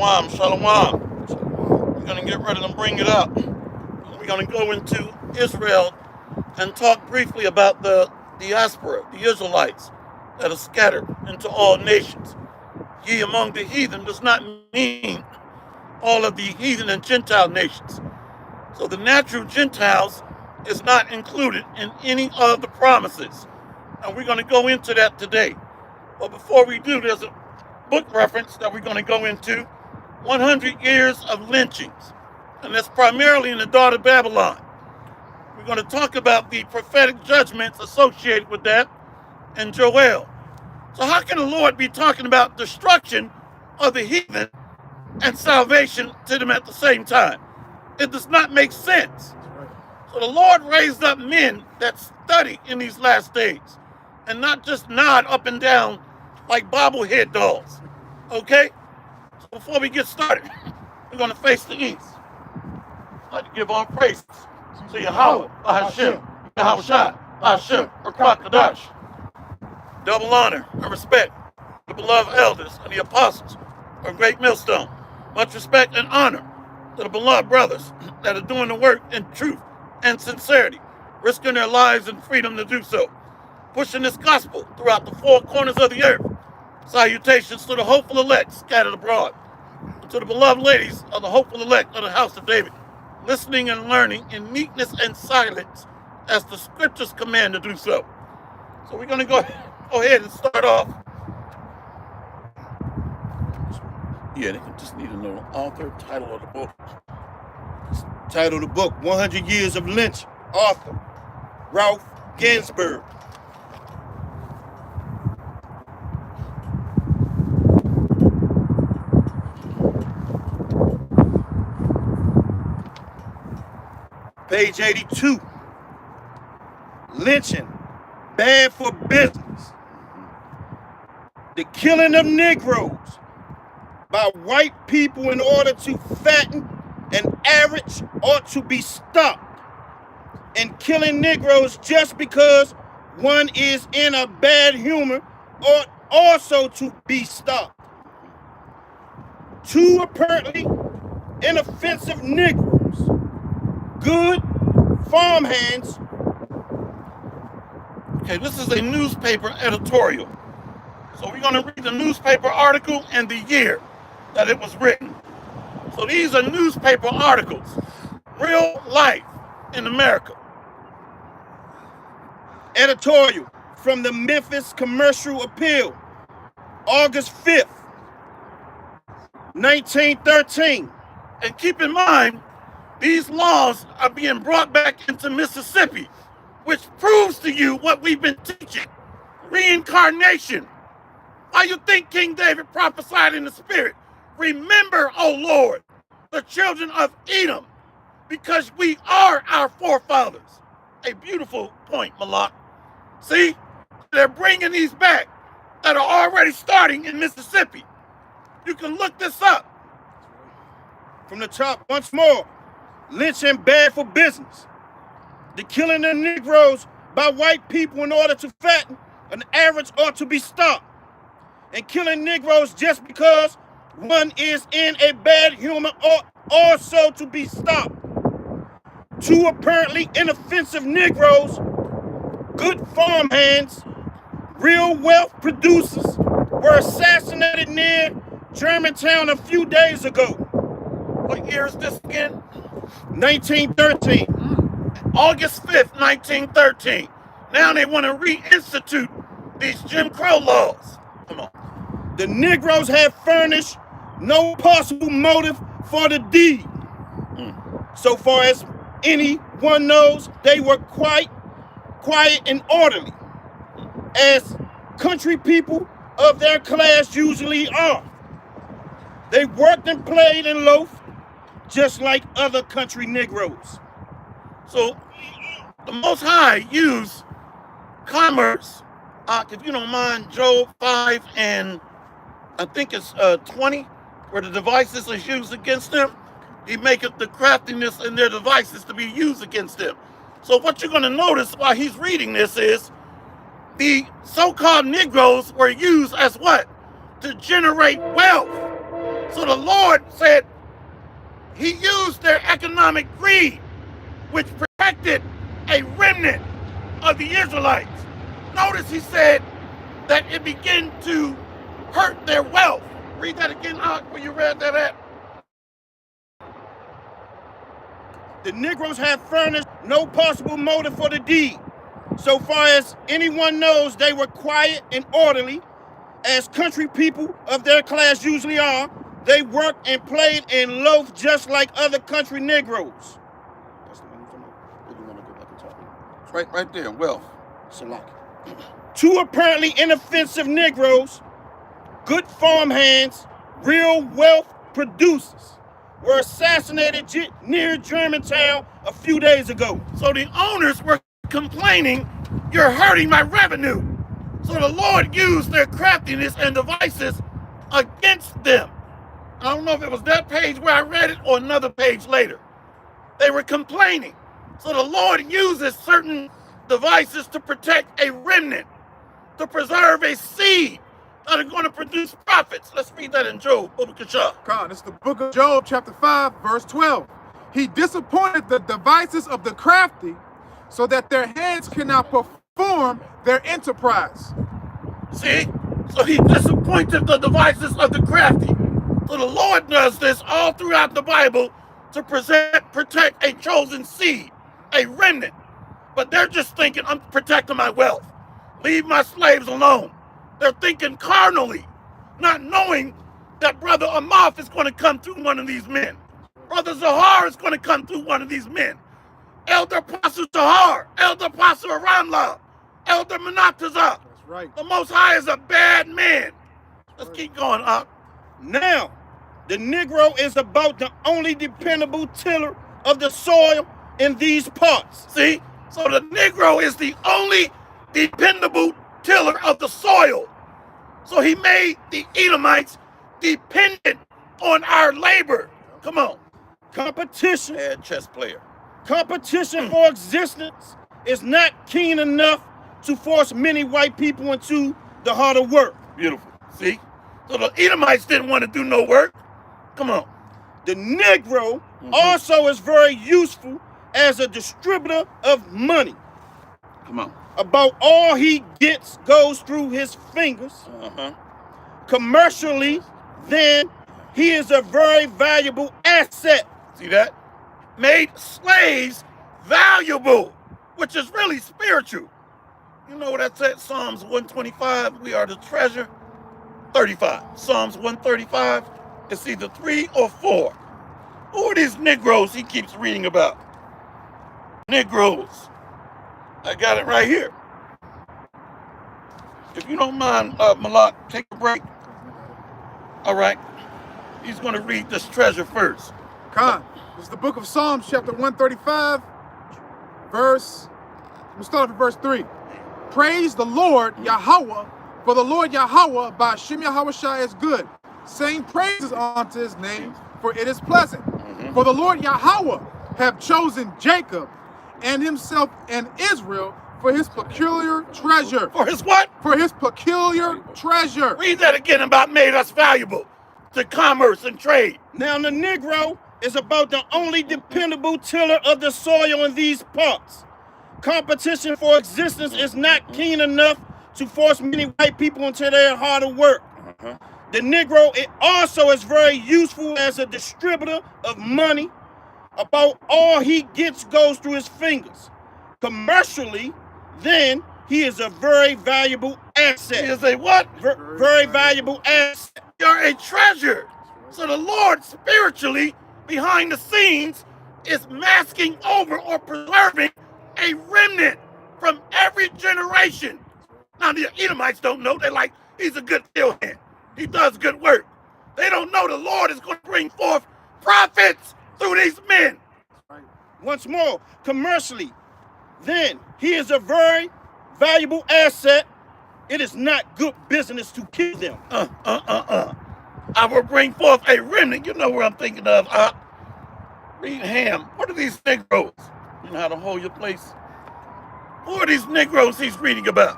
Shalom, shalom. We're going to get ready to bring it up. We're going to go into Israel and talk briefly about the diaspora, the Israelites that are scattered into all nations. Ye among the heathen does not mean all of the heathen and Gentile nations. So the natural Gentiles is not included in any of the promises. And we're going to go into that today. But before we do, there's a book reference that we're going to go into, 100 Years of Lynchings. And that's primarily in the daughter Babylon. We're going to talk about the prophetic judgments associated with that and Joel. So how can the Lord be talking about destruction of the heathen and salvation to them at the same time? It does not make sense. So the Lord raised up men that study in these last days and not just nod up and down like bobblehead dolls. Okay? So before we get started, we're going to face the east. I'd like to give all praises to Yahweh, Hashem, Yahushua, Hashem, or Kadash. Double honor and respect to the beloved elders and the apostles of Great Millstone. Much respect and honor to the beloved brothers that are doing the work in truth and sincerity, risking their lives and freedom to do so, pushing this gospel throughout the four corners of the earth. Salutations to the hopeful elect scattered abroad, and to the beloved ladies of the hopeful elect of the house of David, listening and learning in meekness and silence as the scriptures command to do so. So we're going to go ahead and start off. Yeah, they just need to know the author, title of the book. Title of the book, 100 Years of Lynching. Author, Ralph Ginsburg. Page 82. Lynching, bad for business. The killing of Negroes by white people in order to fatten an average ought to be stopped. And killing Negroes just because one is in a bad humor ought also to be stopped. Two apparently inoffensive Negroes, good farmhands. Okay, this is a newspaper editorial. So we're going to read the newspaper article and the year that it was written. So these are newspaper articles, real life in America. Editorial from the Memphis Commercial Appeal, August 5th, 1913. And keep in mind, these laws are being brought back into Mississippi, which proves to you what we've been teaching, reincarnation. Why you think King David prophesied in the spirit? Remember, O Lord, the children of Edom, because we are our forefathers. A beautiful point, Malak. See, they're bringing these back that are already starting in Mississippi. You can look this up. From the top, once more, lynching bad for business. The killing of Negroes by white people in order to fatten an average ought to be stopped. And killing Negroes just because one is in a bad humor ought also to be stopped. Two apparently inoffensive Negroes, good farmhands, real wealth producers, were assassinated near Germantown a few days ago. What year is this again? 1913. August 5th, 1913. Now they want to reinstitute these Jim Crow laws. Come on. The Negroes have furnished no possible motive for the deed. So far as anyone knows, they were quite quiet and orderly, as country people of their class usually are. They worked and played and loafed just like other country Negroes. So the Most High used commerce, if you don't mind, Job 5 and I think it's 20, where the devices are used against them. He maketh the craftiness in their devices to be used against them. So what you're going to notice while he's reading this is the so-called Negroes were used as what? To generate wealth. So the Lord said he used their economic greed, which protected a remnant of the Israelites. Notice he said that it began to hurt their wealth. Read that again, where you read that at. The Negroes have furnished no possible motive for the deed. So far as anyone knows, they were quiet and orderly, as country people of their class usually are. They worked and played and loafed just like other country Negroes. That's the one you're talking about. Or you want to go back and talk? It's right there, wealth. Salaki. Two apparently inoffensive Negroes, good farmhands, real wealth producers, were assassinated near Germantown a few days ago. So the owners were complaining, you're hurting my revenue. So the Lord used their craftiness and devices against them. I don't know if it was that page where I read it or another page later. They were complaining. So the Lord uses certain devices to protect a remnant, to preserve a seed that are going to produce prophets. Let's read that in Job. Khan, it's the book of Job, chapter 5, verse 12. He disappointed the devices of the crafty so that their hands cannot perform their enterprise. See? So he disappointed the devices of the crafty. So the Lord does this all throughout the Bible to protect a chosen seed, a remnant. But they're just thinking, I'm protecting my wealth. Leave my slaves alone. They're thinking carnally, not knowing that Brother Amath is going to come through one of these men. Brother Zahar is going to come through one of these men. Elder Apostle Zahar, Elder Apostle Aramla, Elder Manatazah. That's right. The Most High is a bad man. Let's keep going up. Now, the Negro is about the only dependable tiller of the soil in these parts. See? So the Negro is the only dependable tiller of the soil. So he made the Edomites dependent on our labor. Come on. Competition. Head chess player. Competition for existence is not keen enough to force many white people into the harder work. Beautiful. See? So the Edomites didn't want to do no work. Come on. The Negro also is very useful as a distributor of money. Come on. About all he gets goes through his fingers. Commercially, then, he is a very valuable asset. See that? Made slaves valuable, which is really spiritual. You know what that said? Psalms 125, we are the treasure. 35. Psalms 135, it's either 3 or 4. Who are these Negroes he keeps reading about? Negroes. I got it right here. If you don't mind, Malak, take a break. All right. He's going to read this treasure first. Khan, it's the book of Psalms, chapter 135, verse, we'll start off at verse 3. Praise the Lord, Yahweh, for the Lord Yahweh by Hashem Yahushua is good. Sing praises unto his name, for it is pleasant. For the Lord Yahweh have chosen Jacob and himself and Israel for his peculiar treasure. For his what? For his peculiar treasure. Read that again about made us valuable to commerce and trade. Now the Negro is about the only dependable tiller of the soil in these parts. Competition for existence is not keen enough to force many white people into their harder work. The Negro also is very useful as a distributor of money. About all he gets goes through his fingers. Commercially, then, he is a very valuable asset. He is a what? Very valuable asset. You're a treasure. So the Lord spiritually, behind the scenes, is masking over or preserving a remnant from every generation. Now the Edomites don't know. They're like, he's a good field hand. He does good work. They don't know the Lord is going to bring forth prophets through these men. Once more, commercially, then he is a very valuable asset. It is not good business to kill them. I will bring forth a remnant. You know where I'm thinking of. Read Ham. What are these Negroes? You know how to hold your place? Who are these Negroes he's reading about?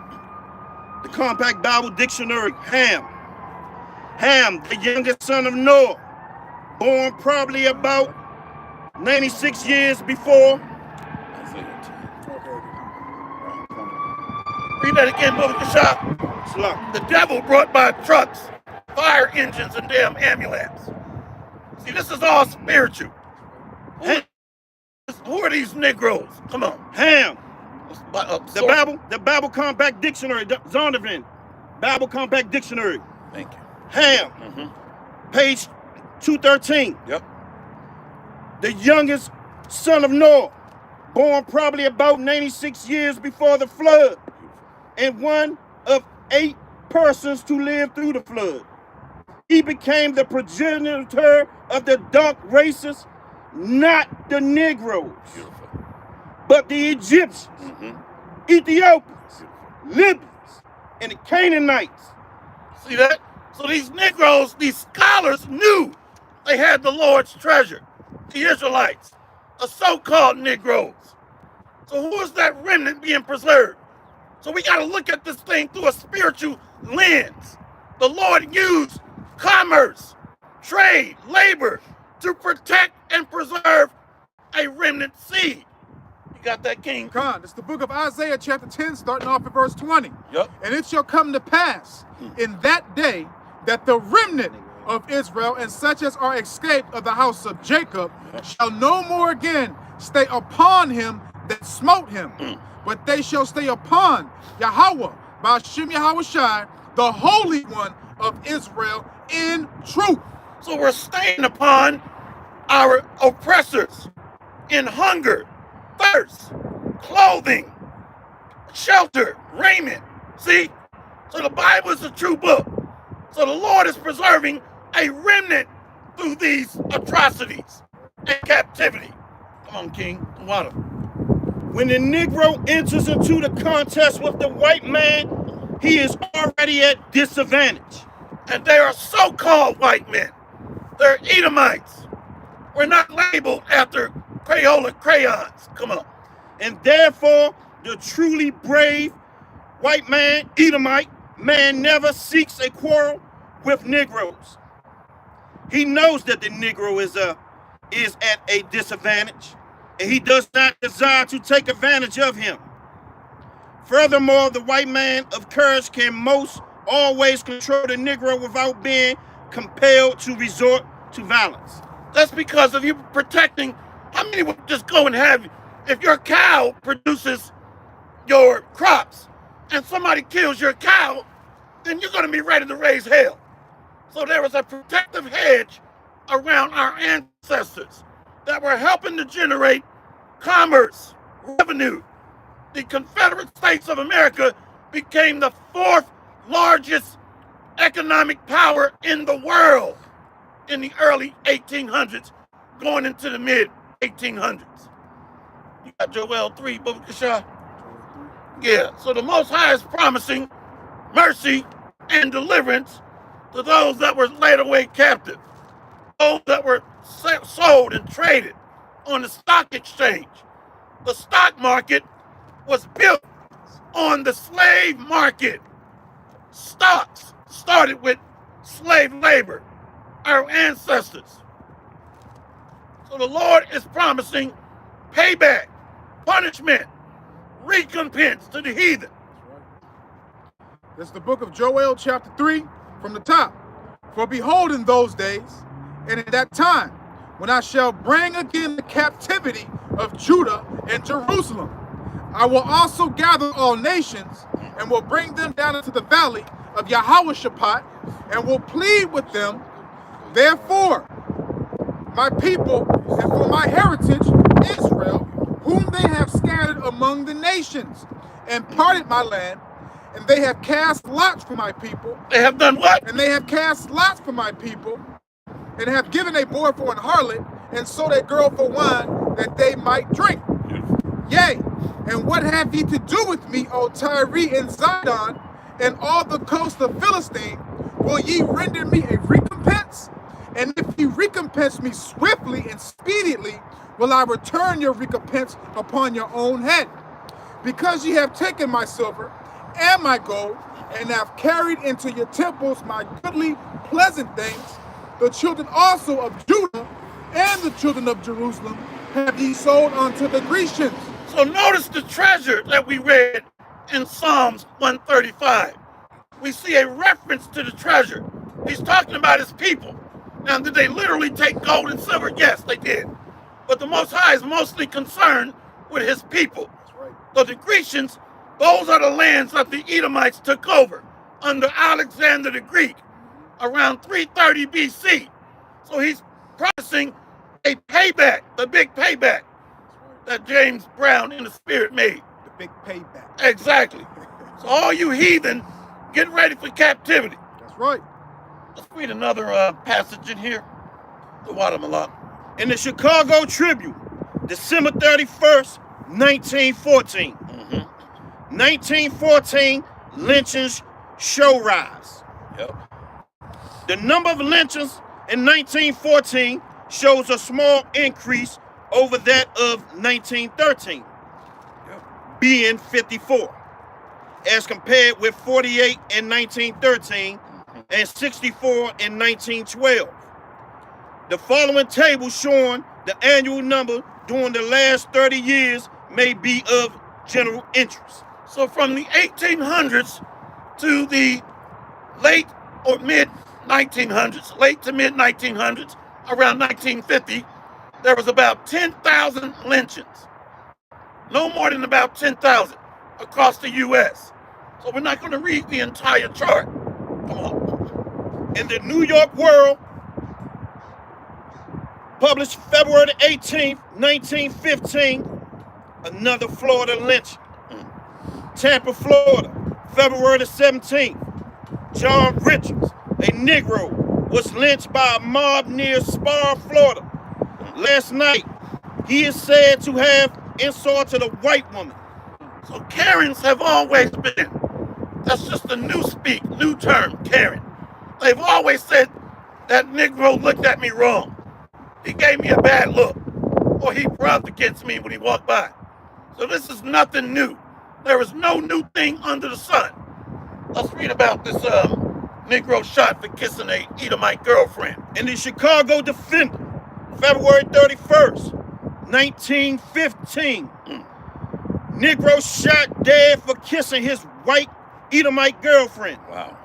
The Compact Bible Dictionary, Ham. Ham, the youngest son of Noah, born probably about 96 years before. Read that again, Brother Kashaf. The devil brought by trucks, fire engines, and damn ambulance. See, this is all spiritual. Who are these Negroes? Come on. Ham. The Bible Compact Dictionary, Zondervan. Bible Compact Dictionary. Thank you. Ham. Page 213. Yep. The youngest son of Noah, born probably about 96 years before the flood, and one of 8 persons to live through the flood. He became the progenitor of the dark races, not the Negroes, but the Egyptians, Ethiopians, Libyans, and the Canaanites. See that? So these Negroes, these scholars knew they had the Lord's treasure, the Israelites, the so-called Negroes. So who is that remnant being preserved? So we got to look at this thing through a spiritual lens. The Lord used commerce, trade, labor to protect and preserve a remnant seed. You got that, King? Khan, it's the book of Isaiah chapter 10, starting off at verse 20. Yep. And it shall come to pass in that day that the remnant of Israel and such as are escaped of the house of Jacob shall no more again stay upon him that smote him, but they shall stay upon Yahweh, Ba'ashem Yahawashi, the Holy One of Israel, in truth. So we're staying upon our oppressors in hunger, thirst, clothing, shelter, raiment. See? So the Bible is a true book. So the Lord is preserving a remnant through these atrocities and captivity. Come on, King. Water. When the Negro enters into the contest with the white man, he is already at disadvantage. And they are so-called white men. They're Edomites. We're not labeled after Crayola crayons. Come on. And therefore, the truly brave white man, Edomite man, never seeks a quarrel with Negroes. He knows that the Negro is at a disadvantage, and he does not desire to take advantage of him. Furthermore, the white man of courage can most always control the Negro without being compelled to resort to violence. That's because of you protecting. How many would just go and have, if your cow produces your crops and somebody kills your cow, then you're going to be ready to raise hell. So there was a protective hedge around our ancestors that were helping to generate commerce, revenue. The Confederate States of America became the 4th largest economic power in the world in the early 1800s, going into the mid 1800s. You got Joel 3, Baba Kasha? Yeah, so the Most High is promising mercy and deliverance to those that were laid away captive, those that were sold and traded on the stock exchange. The stock market was built on the slave market. Stocks started with slave labor, our ancestors. So the Lord is promising payback, punishment, recompense to the heathen. It's the book of Joel chapter 3 from the top. For behold, in those days, and in that time, when I shall bring again the captivity of Judah and Jerusalem, I will also gather all nations and will bring them down into the valley of Yahawashi, and will plead with them. Therefore, my people, and for my heritage, Israel, whom they have scattered among the nations, and parted my land, and they have cast lots for my people. They have done what? And they have cast lots for my people, and have given a boy for an harlot, and sold a girl for wine, that they might drink. Yea, and what have ye to do with me, O Tyre and Zidon, and all the coast of Philistine? Will ye render me a recompense? And if ye recompense me swiftly and speedily, will I return your recompense upon your own head. Because ye have taken my silver and my gold, and have carried into your temples my goodly pleasant things, The children also of Judah and the children of Jerusalem have ye sold unto the Grecians. So notice the treasure that we read in Psalms 135. We see a reference to the treasure. He's talking about his people. Now, did they literally take gold and silver? Yes, they did. But the Most High is mostly concerned with his people. That's right. So the Grecians, those are the lands that the Edomites took over under Alexander the Greek around 330 BC. So he's promising a payback, the big payback that James Brown in the Spirit made. The big payback. Exactly. So all you heathen, get ready for captivity. That's right. Let's read another passage in here. The Watermalak. In the Chicago Tribune, December 31st, 1914. 1914, lynchings show rise. Yep. The number of lynchings in 1914 shows a small increase over that of 1913, being 54, as compared with 48 in 1913 and 64 in 1912. The following table showing the annual number during the last 30 years may be of general interest. So from the 1800s to the late or mid 1900s, late to mid 1900s, around 1950, there was about 10,000 lynchings. No more than about 10,000 across the U.S. So we're not going to read the entire chart. Come on. In the New York World, published February 18th, 1915, another Florida lynching. Tampa, Florida, February 17th, John Richards, a Negro, was lynched by a mob near Spar, Florida. Last night, he is said to have insulted a white woman. So Karens have always been. That's just a new term, Karen. They've always said that Negro looked at me wrong. He gave me a bad look, or he rubbed against me when he walked by. So this is nothing new. There is no new thing under the sun. Let's read about this Negro shot for kissing a Edomite girlfriend. In the Chicago Defender, February 31st, 1915, Negro shot dead for kissing his white Edomite girlfriend. Wow.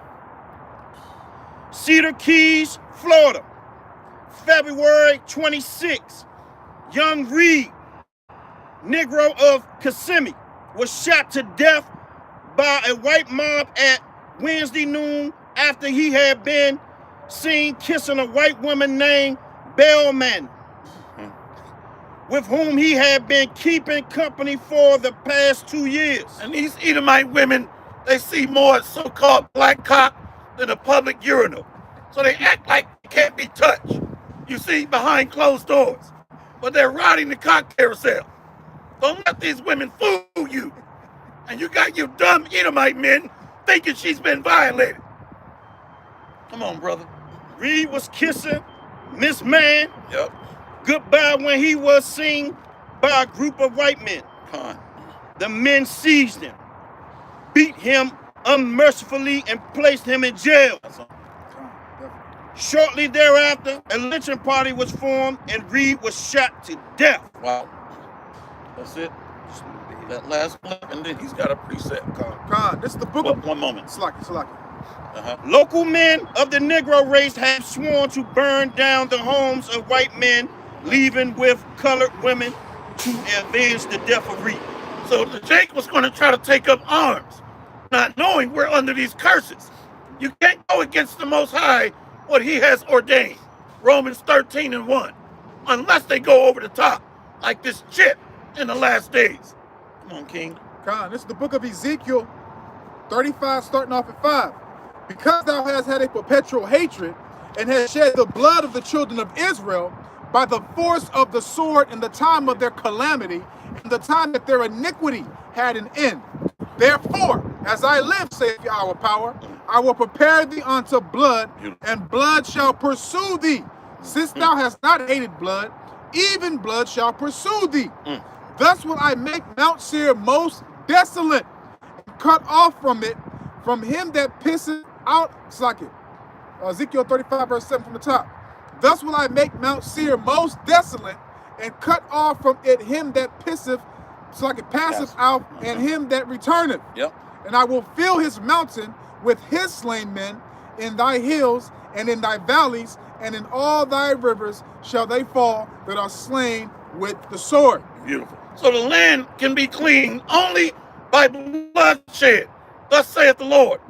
Cedar Keys, Florida, February 26th, young Reed, Negro of Kissimmee, was shot to death by a white mob at Wednesday noon after he had been seen kissing a white woman named Bellman, with whom he had been keeping company for the past 2 years. And these Edomite women, they see more so-called black cock than a public urinal. So they act like it can't be touched. You see, behind closed doors. But they're riding the cock carousel. Don't let these women fool you. And you got you dumb Edomite men thinking she's been violated. Come on, brother. Reed was kissing Miss Man Yep. goodbye when he was seen by a group of white men. The men seized him, beat him unmercifully, and placed him in jail. Shortly thereafter, a lynching party was formed and Reed was shot to death. Wow. That's it. That last one, and then he's got a preset. Khan, this is the book of... One moment. Salaki. Local men of the Negro race have sworn to burn down the homes of white men, leaving with colored women to avenge the death of Reed. So Jake was going to try to take up arms, not knowing we're under these curses. You can't go against the Most High, what he has ordained. Romans 13:1. Unless they go over the top, like this chip in the last days. Come on, King. Khan, this is the book of Ezekiel 35, starting off at 5. Because thou hast had a perpetual hatred, and hast shed the blood of the children of Israel by the force of the sword in the time of their calamity, in the time that their iniquity had an end. Therefore, as I live, saith Yahweh power, I will prepare thee unto blood, and blood shall pursue thee. Since thou hast not hated blood, even blood shall pursue thee. Thus will I make Mount Seir most desolate, and cut off from it, from him that pisseth out, Ezekiel 35, verse 7 from the top. Thus will I make Mount Seir most desolate, and cut off from it him that pisseth, so like it passeth out, and him that returneth. Yep. And I will fill his mountain with his slain men. In thy hills and in thy valleys and in all thy rivers shall they fall that are slain with the sword. Beautiful. So the land can be cleaned only by bloodshed. Thus saith the Lord.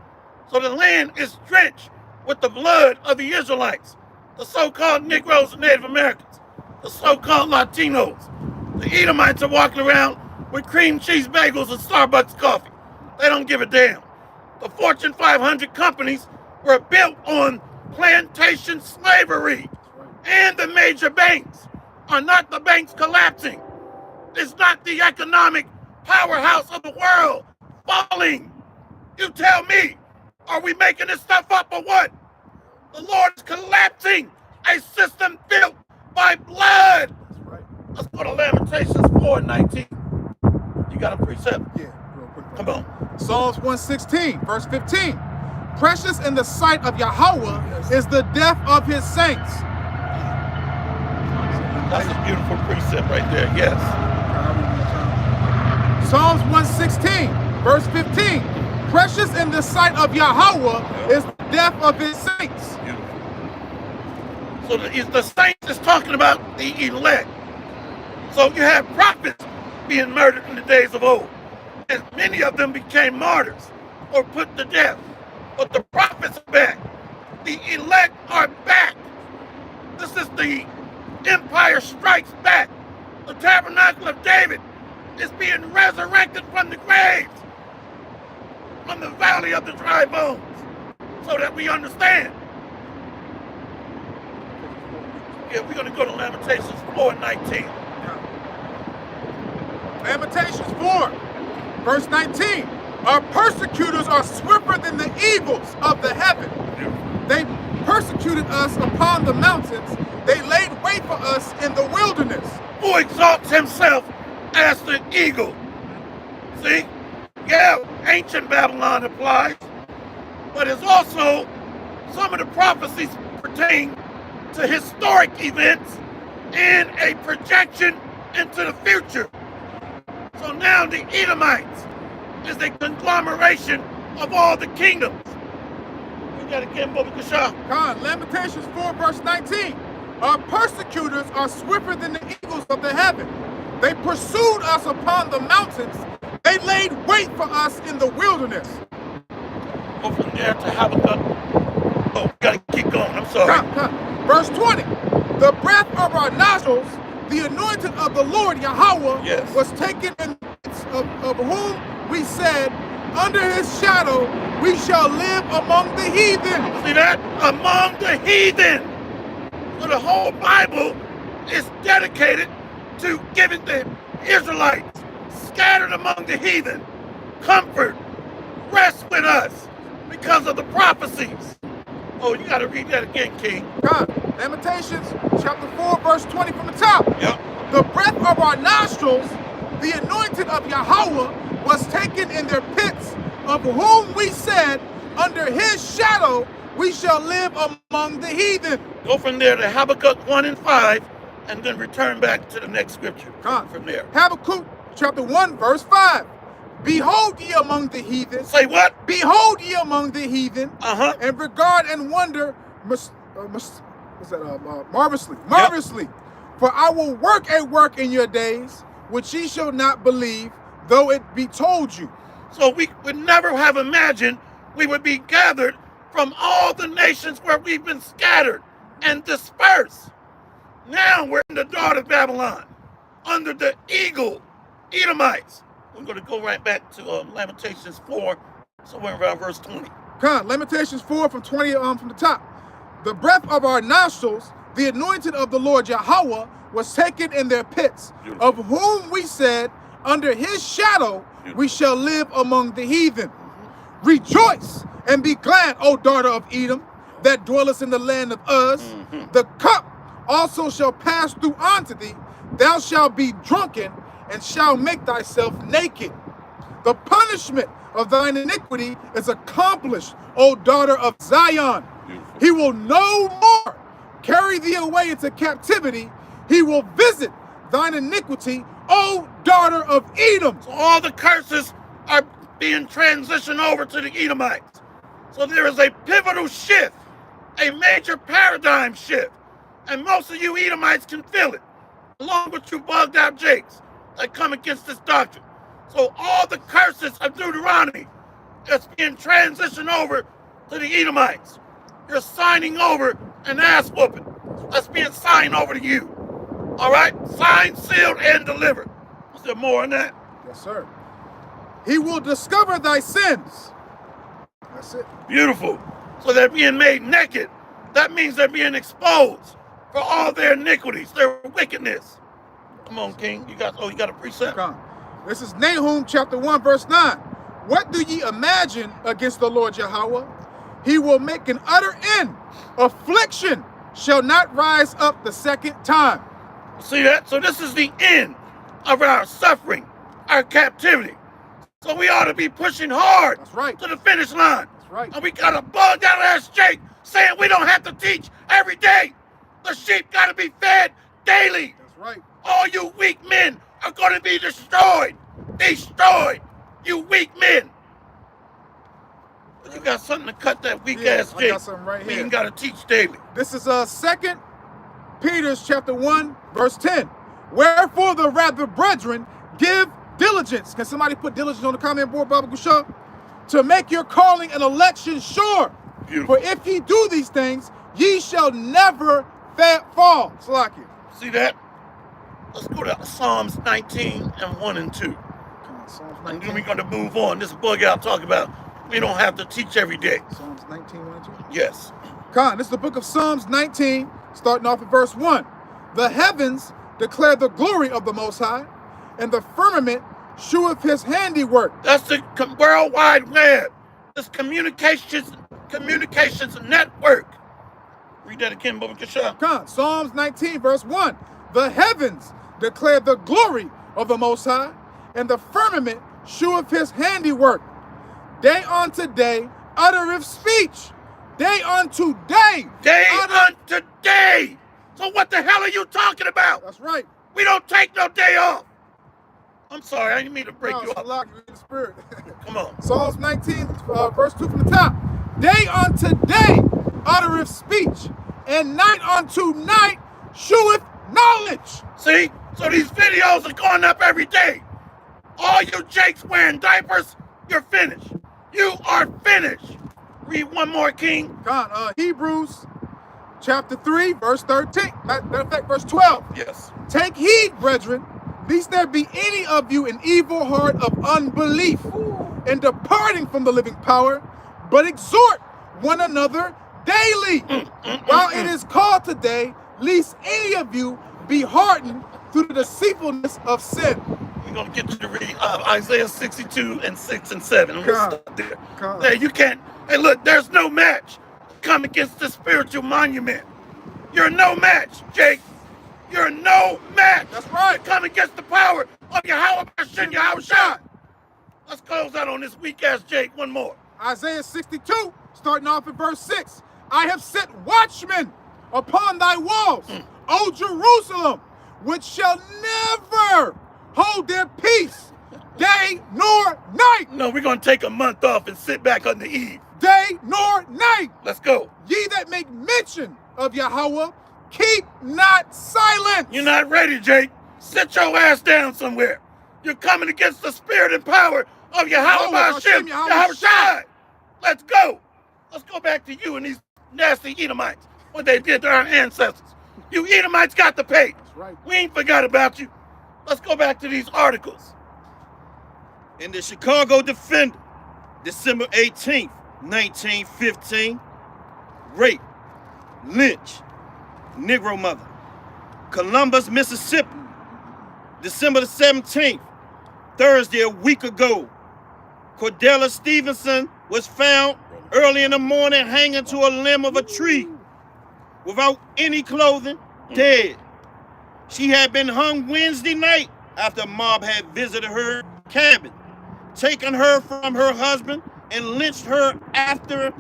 So the land is drenched with the blood of the Israelites, the so-called Negroes and Native Americans, the so-called Latinos. The Edomites are walking around with cream cheese bagels and Starbucks coffee. They don't give a damn. The Fortune 500 companies were built on plantation slavery. And the major banks are not the banks collapsing. It's not the economic powerhouse of the world falling. You tell me, are we making this stuff up or what? The Lord is collapsing a system built by blood. Let's go to Lamentations 4:19. You got a precept? Yeah, real quick. Come on. Psalms 116, verse 15. Precious in the sight of Yahweh is the death of his saints. That's a beautiful precept right there, yes. Psalms 116, verse 15. Precious in the sight of Yahweh is the death of his saints. Beautiful. So the saints is talking about the elect. So you have prophets being murdered in the days of old. And many of them became martyrs or put to death. But the prophets are back. The elect are back. This is the Empire Strikes Back. The Tabernacle of David is being resurrected from the graves, from the valley of the dry bones, so that we understand. Yeah, we're going to go to Lamentations 4:19. Lamentations 4, verse 19. Our persecutors are swifter than the eagles of the heaven. They persecuted us upon the mountains. They laid wait for us in the wilderness. Who exalts himself as the eagle? See? Yeah, ancient Babylon applies, but it's also some of the prophecies pertain to historic events and a projection into the future. So now the Edomites is a conglomeration of all the kingdoms. You got it again, Bobby Kasha. God, Lamentations 4, verse 19. Our persecutors are swifter than the eagles of the heaven. They pursued us upon the mountains. They laid wait for us in the wilderness. Go from there to Habakkuk. Oh, we gotta keep going. I'm sorry. Verse 20. The breath of our nostrils, the anointing of the Lord Yahweh, was taken in the midst of whom we said, under his shadow we shall live among the heathen. See that? Among the heathen. So the whole Bible is dedicated to giving the Israelites scattered among the heathen comfort, rest with us because of the prophecies. Oh, you got to read that again, King. God, Lamentations chapter 4, verse 20 from the top. Yep. The breath of our nostrils, the anointed of Yahweh, was taken in their pits, of whom we said, under his shadow we shall live among the heathen. Go from there to Habakkuk 1:5, and then return back to the next scripture. God. From there. Habakkuk chapter 1, verse 5. Behold ye among the heathen. Say what? Behold ye among the heathen. And regard and wonder marvelously. For I will work a work in your days, which ye shall not believe, though it be told you. So we would never have imagined we would be gathered from all the nations where we've been scattered and dispersed. Now we're in the daughter of Babylon, under the eagle, Edomites. We're going to go right back to Lamentations 4, somewhere around verse 20. God, Lamentations 4 from 20 from the top. The breath of our nostrils, the anointed of the Lord Yahweh, was taken in their pits, of whom we said, under his shadow we shall live among the heathen. Rejoice and be glad, O daughter of Edom, that dwellest in the land of Uz. The cup also shall pass through unto thee. Thou shalt be drunken, and shalt make thyself naked. The punishment of thine iniquity is accomplished, O daughter of Zion. He will no more carry thee away into captivity. He will visit thine iniquity, O daughter of Edom. So all the curses are being transitioned over to the Edomites. So there is a pivotal shift, a major paradigm shift. And most of you Edomites can feel it, along with you bugged out Jakes that come against this doctrine. So all the curses of Deuteronomy that's being transitioned over to the Edomites. You're signing over an ass whooping that's being signed over to you. All right? Signed, sealed, and delivered. Is there more on that? Yes, sir. He will discover thy sins. That's it. Beautiful. So they're being made naked. That means they're being exposed for all their iniquities, their wickedness. Come on, King. You got a precept. Come. This is Nahum chapter 1, verse 9. What do ye imagine against the Lord Yahweh? He will make an utter end. Affliction shall not rise up the second time. See that? So this is the end of our suffering, our captivity. So we ought to be pushing hard. That's right. To the finish line. That's right. And we got a bugged out ass Jake saying we don't have to teach every day. The sheep got to be fed daily. That's right. All you weak men are going to be destroyed. Destroyed. You weak men. But you got something to cut that weak ass Jake. I got something right here. You got to teach daily. This is 2 Peter's chapter 1, verse 10. Wherefore the rather, brethren, give diligence. Can somebody put diligence on the comment board, Baba Gusha? To make your calling and election sure. Beautiful. For if ye do these things, ye shall never fall. Slacky. See that? Let's go to Psalms 19 and 1 and 2. Psalms And 19. then we're going to move on. This bug out talking about we don't have to teach every day. Psalms 19, 1 and 2. Yes. This is the book of Psalms 19, starting off at verse 1. The heavens declare the glory of the Most High, and the firmament sheweth his handiwork. That's the World Wide Web. This communications network. Read that again, Baba Kasha. Psalms 19, verse 1. The heavens declare the glory of the Most High, and the firmament sheweth his handiwork. Day unto day uttereth speech. Day unto day. Day unto day. So what the hell are you talking about? That's right. We don't take no day off. I'm sorry, I didn't mean to break you up. Lock you in the spirit. Come on. Psalms 19, verse 2 from the top. Day unto day uttereth speech, and night unto night sheweth knowledge. See? So these videos are going up every day. All you Jakes wearing diapers, you're finished. You are finished. Read one more, King. Hebrews chapter 3, verse 13. Matter of fact, verse 12. Yes. Take heed, brethren, lest there be any of you an evil heart of unbelief, and departing from the living power, but exhort one another daily, while it is called today, lest any of you be hardened through the deceitfulness of sin. We're going to get you to read Isaiah 62 and 6 and 7. And we'll stop there. There, you can't. Hey, look, there's no match. Come against the spiritual monument. You're no match, Jake. You're no match. That's right. Come against the power of Yahweh Hashem, Yahweh Shai. Let's close out on this weak ass Jake. One more. Isaiah 62, starting off at verse 6. I have set watchmen upon thy walls, O Jerusalem, which shall never hold their peace, day nor night. No, we're going to take a month off and sit back on the eve. Day nor night. Let's go. Ye that make mention of Yahweh, keep not silent. You're not ready, Jake. Sit your ass down somewhere. You're coming against the spirit and power of Yahweh Hashem, Yahweh Shai. Let's go. Let's go back to you and these nasty Edomites, what they did to our ancestors. You Edomites got to pay. That's right. We ain't forgot about you. Let's go back to these articles. In the Chicago Defender, December 18th, 1915, rape, lynch, Negro mother. Columbus, Mississippi, December the 17th, Thursday, a week ago, Cordella Stevenson was found early in the morning hanging to a limb of a tree without any clothing, dead. She had been hung Wednesday night after a mob had visited her cabin, taken her from her husband, and lynched her after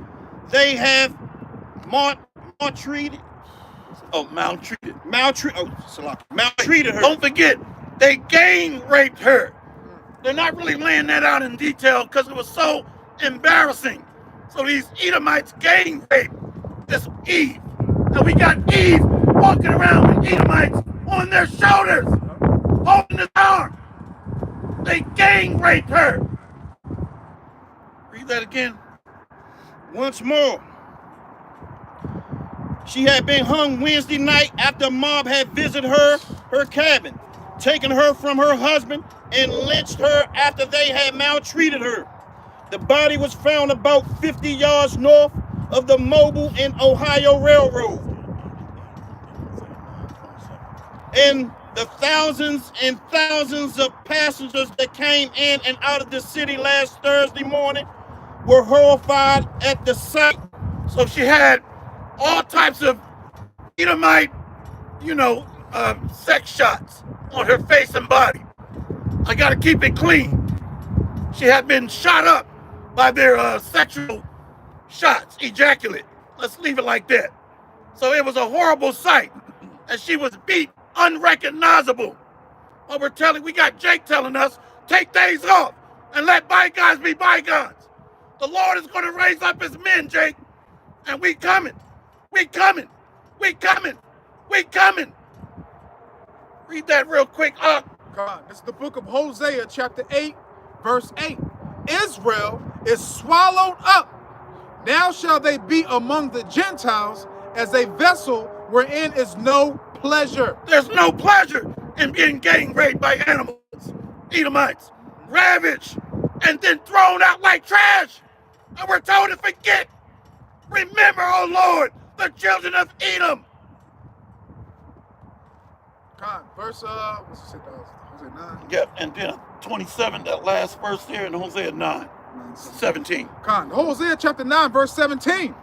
they have maltreated Oh, maltreated. Maltreated her. Don't forget, they gang raped her. They're not really laying that out in detail because it was so embarrassing. So these Edomites gang raped this Eve. And we got Eve walking around with Edomites on their shoulders, holding his arm. They gang raped her. Read that again. Once more. She had been hung Wednesday night after a mob had visited her cabin, taken her from her husband, and lynched her after they had maltreated her. The body was found about 50 yards north of the Mobile and Ohio Railroad. And the thousands and thousands of passengers that came in and out of the city last Thursday morning were horrified at the sight. So she had all types of Edomite, sex shots on her face and body. I gotta keep it clean. She had been shot up by their sexual shots, ejaculate. Let's leave it like that. So it was a horrible sight. And she was beat unrecognizable. But we got Jake telling us, take days off and let bygones be bygones. The Lord is gonna raise up his men, Jake. And we coming. We coming. We coming. We coming. Read that real quick. God, this is the book of Hosea, chapter 8, verse 8. Israel is swallowed up. Now shall they be among the Gentiles as a vessel wherein is no pleasure. There's no pleasure in being gang raped by animals, Edomites, ravaged, and then thrown out like trash. And we're told to forget. Remember, oh Lord, the children of Edom. God, verse, what's it, Hosea 9? Yep, and then 27, that last verse there in Hosea 9, 17. God, Hosea chapter 9, verse 17.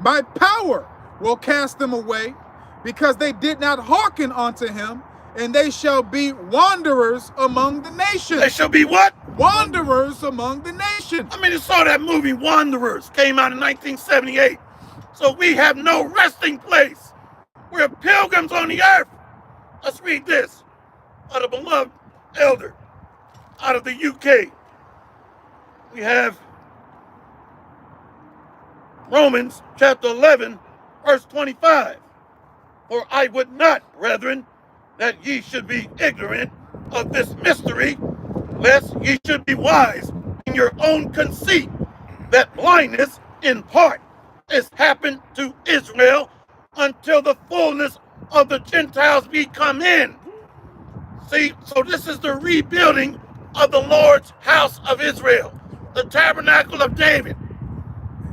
My power will cast them away, because they did not hearken unto him, and they shall be wanderers among the nations. They shall be what? Wanderers among the nations. I mean, you saw that movie Wanderers, came out in 1978. So we have no resting place. We're pilgrims on the earth. Let's read this. Out of beloved elder, out of the UK. We have Romans chapter 11, verse 25. For I would not, brethren, that ye should be ignorant of this mystery, lest ye should be wise in your own conceit, that blindness in part is happened to Israel until the fullness of the Gentiles be come in. See, so this is the rebuilding of the Lord's house of Israel, the tabernacle of David.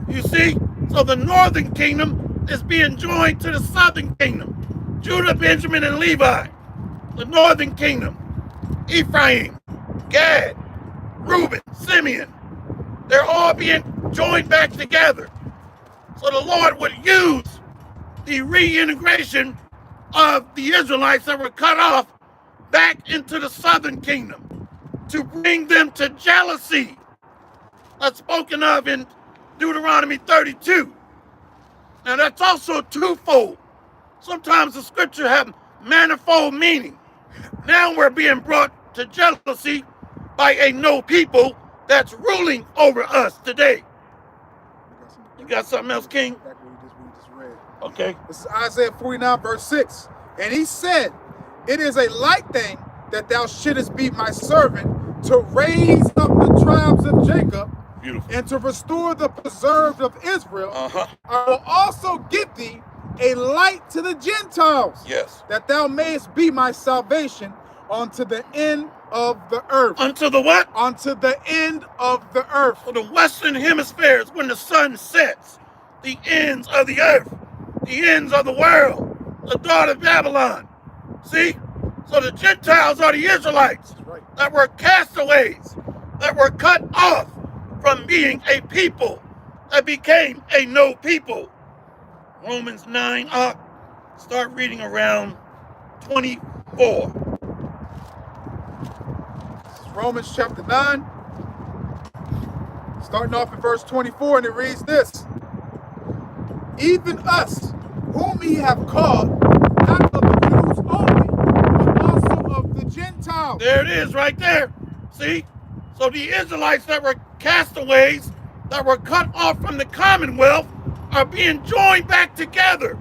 You see, so the northern kingdom is being joined to the southern kingdom. Judah, Benjamin, and Levi. The northern kingdom, Ephraim, Gad, Reuben, Simeon. They're all being joined back together. So the Lord would use the reintegration of the Israelites that were cut off back into the southern kingdom to bring them to jealousy. That's spoken of in Deuteronomy 32. Now that's also twofold. Sometimes the scripture have manifold meaning. Now we're being brought to jealousy by a no people that's ruling over us today. You got something else, King? Okay. This is Isaiah 49, verse 6. And he said, it is a light thing that thou shouldest be my servant to raise up the tribes of Jacob. Beautiful. And to restore the preserved of Israel. I will also give thee a light to the Gentiles. Yes. That thou mayest be my salvation unto the end of the earth. Unto the what? Unto the end of the earth. So the western hemisphere is when the sun sets. The ends of the earth. The ends of the world. The daughter of Babylon. See? So the Gentiles are the Israelites that were castaways, that were cut off from being a people, that became a no people. Romans 9, start reading around 24. Romans chapter 9, starting off in verse 24, and it reads this. Even us, whom he have called, not of the Jews only, but also of the Gentiles. There it is right there. See? So the Israelites that were castaways, that were cut off from the commonwealth, are being joined back together.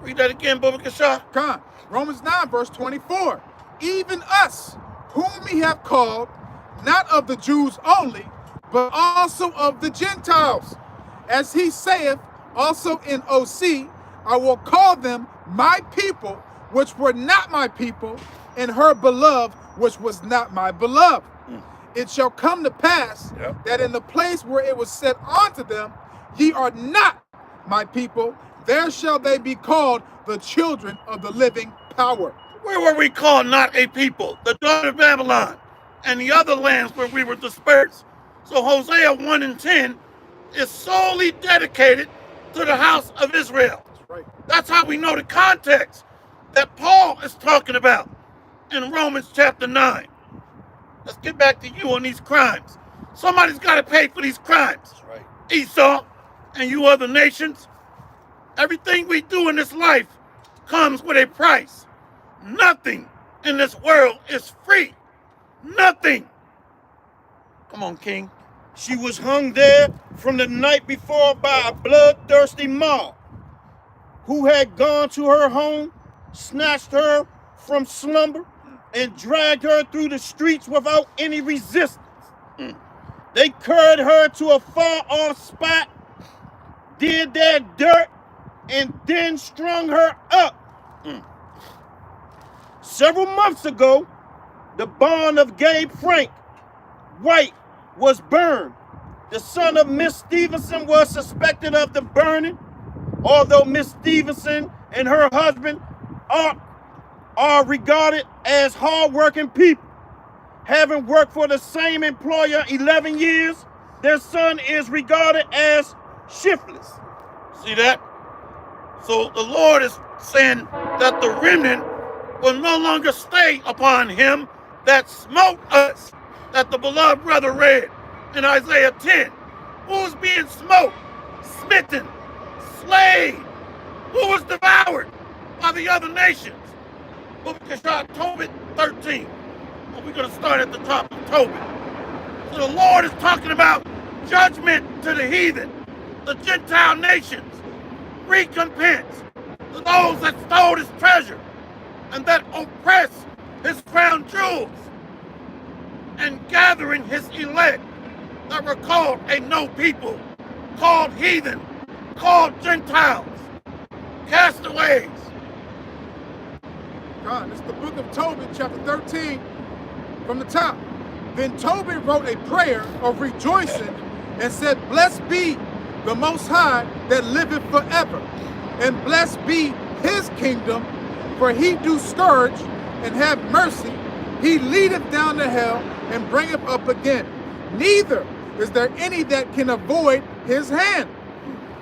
Read that again, Baba Kasha. Come. Romans 9, verse 24. Even us, whom he have called, not of the Jews only, but also of the Gentiles. As he saith also in OC, I will call them my people, which were not my people, and her beloved, which was not my beloved. It shall come to pass that in the place where it was said unto them, ye are not my people, there shall they be called the children of the living power. Where were we called not a people? The daughter of Babylon and the other lands where we were dispersed. So Hosea 1 and 10 is solely dedicated to the house of Israel. That's right. That's how we know the context that Paul is talking about in Romans chapter 9. Let's get back to you on these crimes. Somebody's got to pay for these crimes. That's right. Esau and you other nations. Everything we do in this life comes with a price. Nothing in this world is free. Nothing. Come on, King. She was hung there from the night before by a bloodthirsty mob who had gone to her home, snatched her from slumber, and dragged her through the streets without any resistance. They carried her to a far-off spot, did their dirt, and then strung her up. Several months ago, the barn of Gabe Frank White was burned. The son of Miss Stevenson was suspected of the burning, although Miss Stevenson and her husband are regarded as hard-working people. Having worked for the same employer 11 years, their son is regarded as shiftless. See that? So the Lord is saying that the remnant will no longer stay upon him that smote us, that the beloved brother read in Isaiah 10. Who's being smote, smitten, slain? Who was devoured by the other nations? Book of Tobit 13. We're going to start at the top of Tobit. So the Lord is talking about judgment to the heathen, the Gentile nations, recompense to those that stole his treasure and that oppress his crown jewels, and gathering his elect that were called a no people, called heathen, called Gentiles, castaways. God, it's the book of Tobit, chapter 13, from the top. Then Tobit wrote a prayer of rejoicing and said, blessed be the Most High that liveth forever, and blessed be his kingdom, for he do scourge and have mercy. He leadeth down to hell and bringeth up again. Neither is there any that can avoid his hand.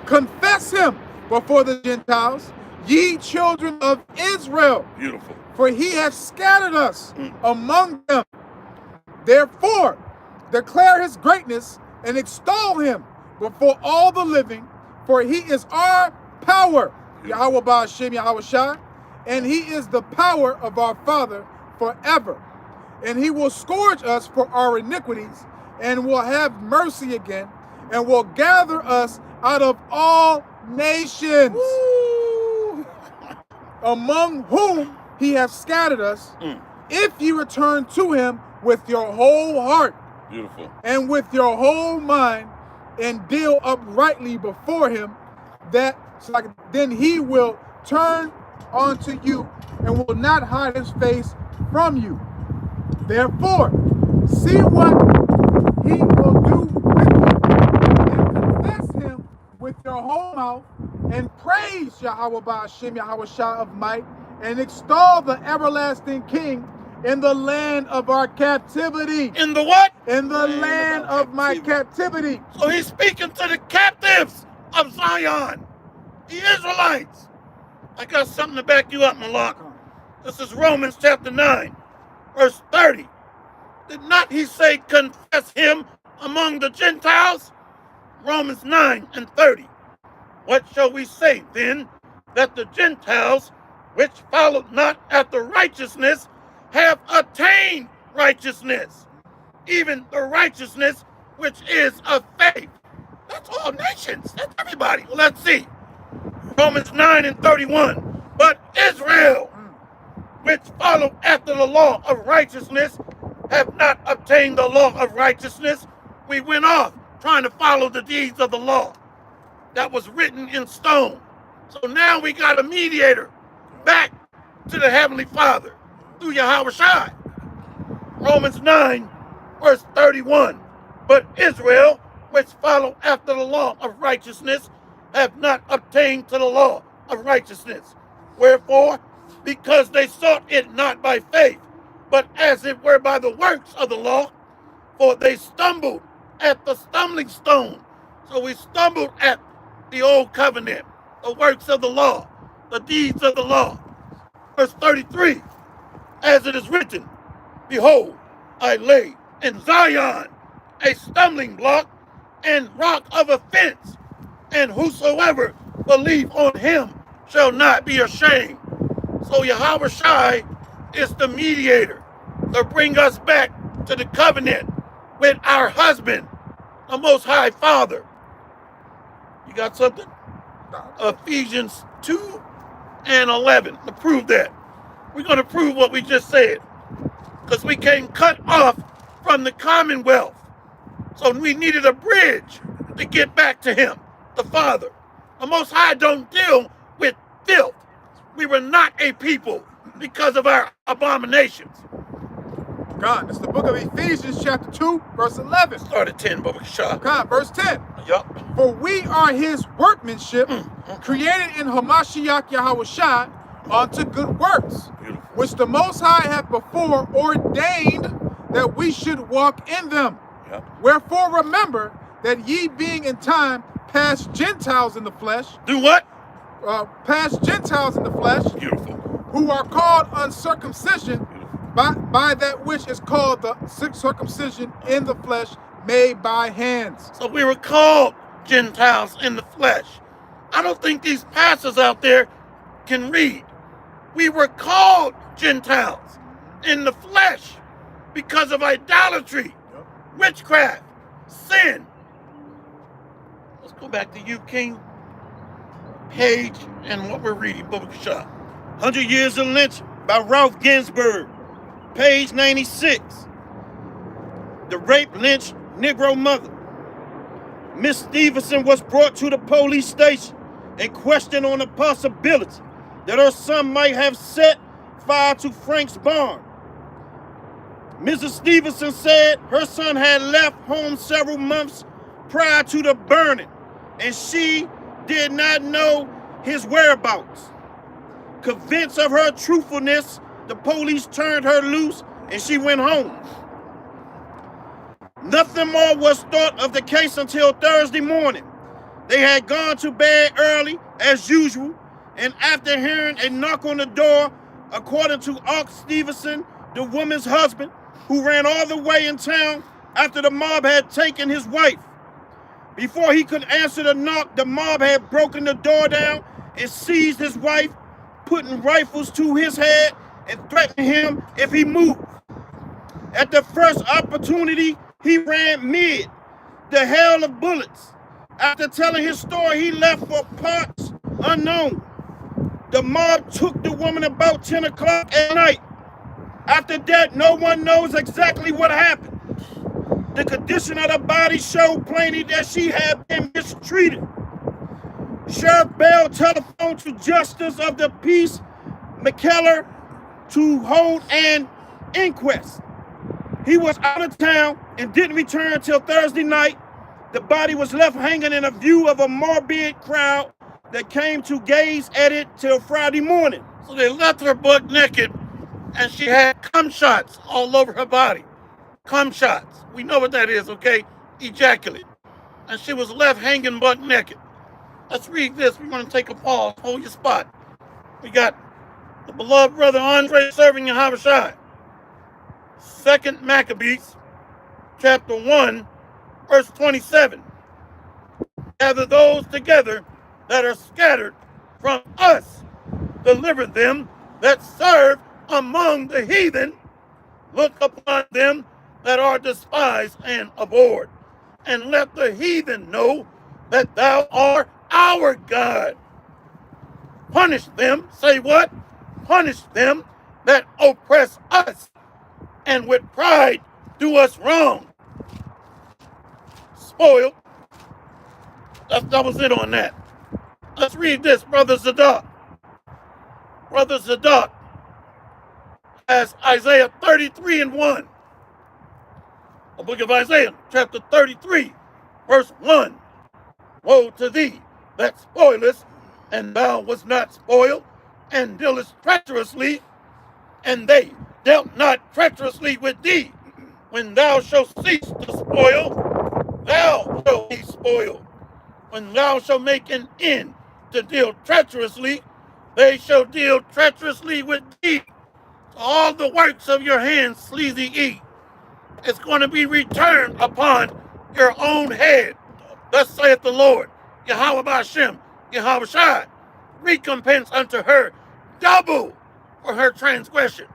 Confess him before the Gentiles, ye children of Israel. Beautiful. For he hath scattered us among them. Therefore, declare his greatness and extol him before all the living, for he is our power, Yahweh Ba'ashem Yahweh Shai, and he is the power of our Father forever. And he will scourge us for our iniquities, and will have mercy again, and will gather us out of all nations, among whom he hath scattered us, if ye return to him with your whole heart. Beautiful. And with your whole mind, and deal uprightly before him, then he will turn unto you and will not hide his face from you. Therefore, see what he will do with you, and confess him with your whole mouth, and praise Yahweh Ba'ashem Yahweh Shah of might, and extol the everlasting King in the land of our captivity. in the what? In the land of my captivity. So he's speaking to the captives of Zion, the Israelites. I got something to back you up, Malak. This is Romans chapter 9, verse 30. Did not he say, confess him among the Gentiles? Romans 9 and 30. What shall we say then? That the Gentiles, which followed not after righteousness, have attained righteousness, even the righteousness which is of faith. That's all nations. That's everybody. Well, let's see. Romans 9:31. But Israel, which followed after the law of righteousness, have not obtained the law of righteousness. We went off trying to follow the deeds of the law that was written in stone. So now we got a mediator back to the Heavenly Father through Yahweh Shai. Romans 9, verse 31. But Israel, which followed after the law of righteousness, have not obtained to the law of righteousness. Wherefore, because they sought it not by faith, but as it were by the works of the law, for they stumbled at the stumbling stone. So we stumbled at the old covenant, the works of the law, the deeds of the law. Verse 33, as it is written, behold, I lay in Zion a stumbling block and rock of offense, and whosoever believe on him shall not be ashamed. So Yahweh Shai is the mediator to bring us back to the covenant with our husband, the Most High Father. You got something? Ephesians 2:11 to prove that. We're going to prove what we just said, because we came cut off from the commonwealth. So we needed a bridge to get back to him, the Father. The Most High don't deal with filth. We were not a people because of our abominations. God, it's the book of Ephesians chapter 2, verse 11. Start at 10, Baba Shah. God, verse 10. Yup. For we are his workmanship, created in Hamashiach Yahweh Shai, unto good works, Beautiful. which the Most High hath before ordained that we should walk in them. Yep. Wherefore remember that ye being in time past Gentiles in the flesh, Do what? past Gentiles in the flesh, Beautiful. who are called uncircumcision by that which is called the circumcision in the flesh made by hands. So we were called Gentiles in the flesh. I don't think these pastors out there can read. We were called Gentiles in the flesh because of idolatry, witchcraft, sin. Let's go back to you, King. Page and what we're reading, Baba Shah. 100 Years of Lynching by Ralph Ginsburg, page 96. The rape lynched Negro mother. Miss Stevenson was brought to the police station and questioned on the possibility that her son might have set fire to Frank's barn. Mrs. Stevenson said her son had left home several months prior to the burning, and she did not know his whereabouts. Convinced of her truthfulness, the police turned her loose and she went home. Nothing more was thought of the case until Thursday morning. They had gone to bed early, as usual, and after hearing a knock on the door, according to Ark Stevenson, the woman's husband, who ran all the way in town after the mob had taken his wife. Before he could answer the knock, the mob had broken the door down and seized his wife, putting rifles to his head and threatening him if he moved. At the first opportunity, he ran mid the hail of bullets. After telling his story, he left for parts unknown. The mob took the woman about 10 o'clock at night. After that, no one knows exactly what happened. The condition of the body showed plainly that she had been mistreated. Sheriff Bell telephoned to Justice of the Peace McKellar to hold an inquest. He was out of town and didn't return until Thursday night. The body was left hanging in a view of a morbid crowd that came to gaze at it till Friday morning. So they left her butt naked, and she had cum shots all over her body. Cum shots. We know what that is, okay? Ejaculate. And she was left hanging butt naked. Let's read this. We're going to take a pause. Hold your spot. We got the beloved brother Andre serving Yahweh Shai. 2 Maccabees, chapter 1, verse 27. Gather those together that are scattered from us. Deliver them that serve among the heathen. Look upon them that are despised and abhorred. And let the heathen know that thou art our God. Punish them, say what? Punish them that oppress us and with pride do us wrong. Spoiled. That was it on that. Let's read this, Brother Zadok. Brother Zadok has Isaiah 33:1. The book of Isaiah, chapter 33, verse 1. Woe to thee that spoilest, and thou wast not spoiled, and dealest treacherously, and they dealt not treacherously with thee. When thou shalt cease to spoil, thou shalt be spoiled. When thou shalt make an end to deal treacherously, they shall deal treacherously with thee. All the works of your hands, sleazy eat. It's going to be returned upon your own head. Thus saith the Lord, Yahweh Ba'ashem, Yahweh Shai, recompense unto her double for her transgressions.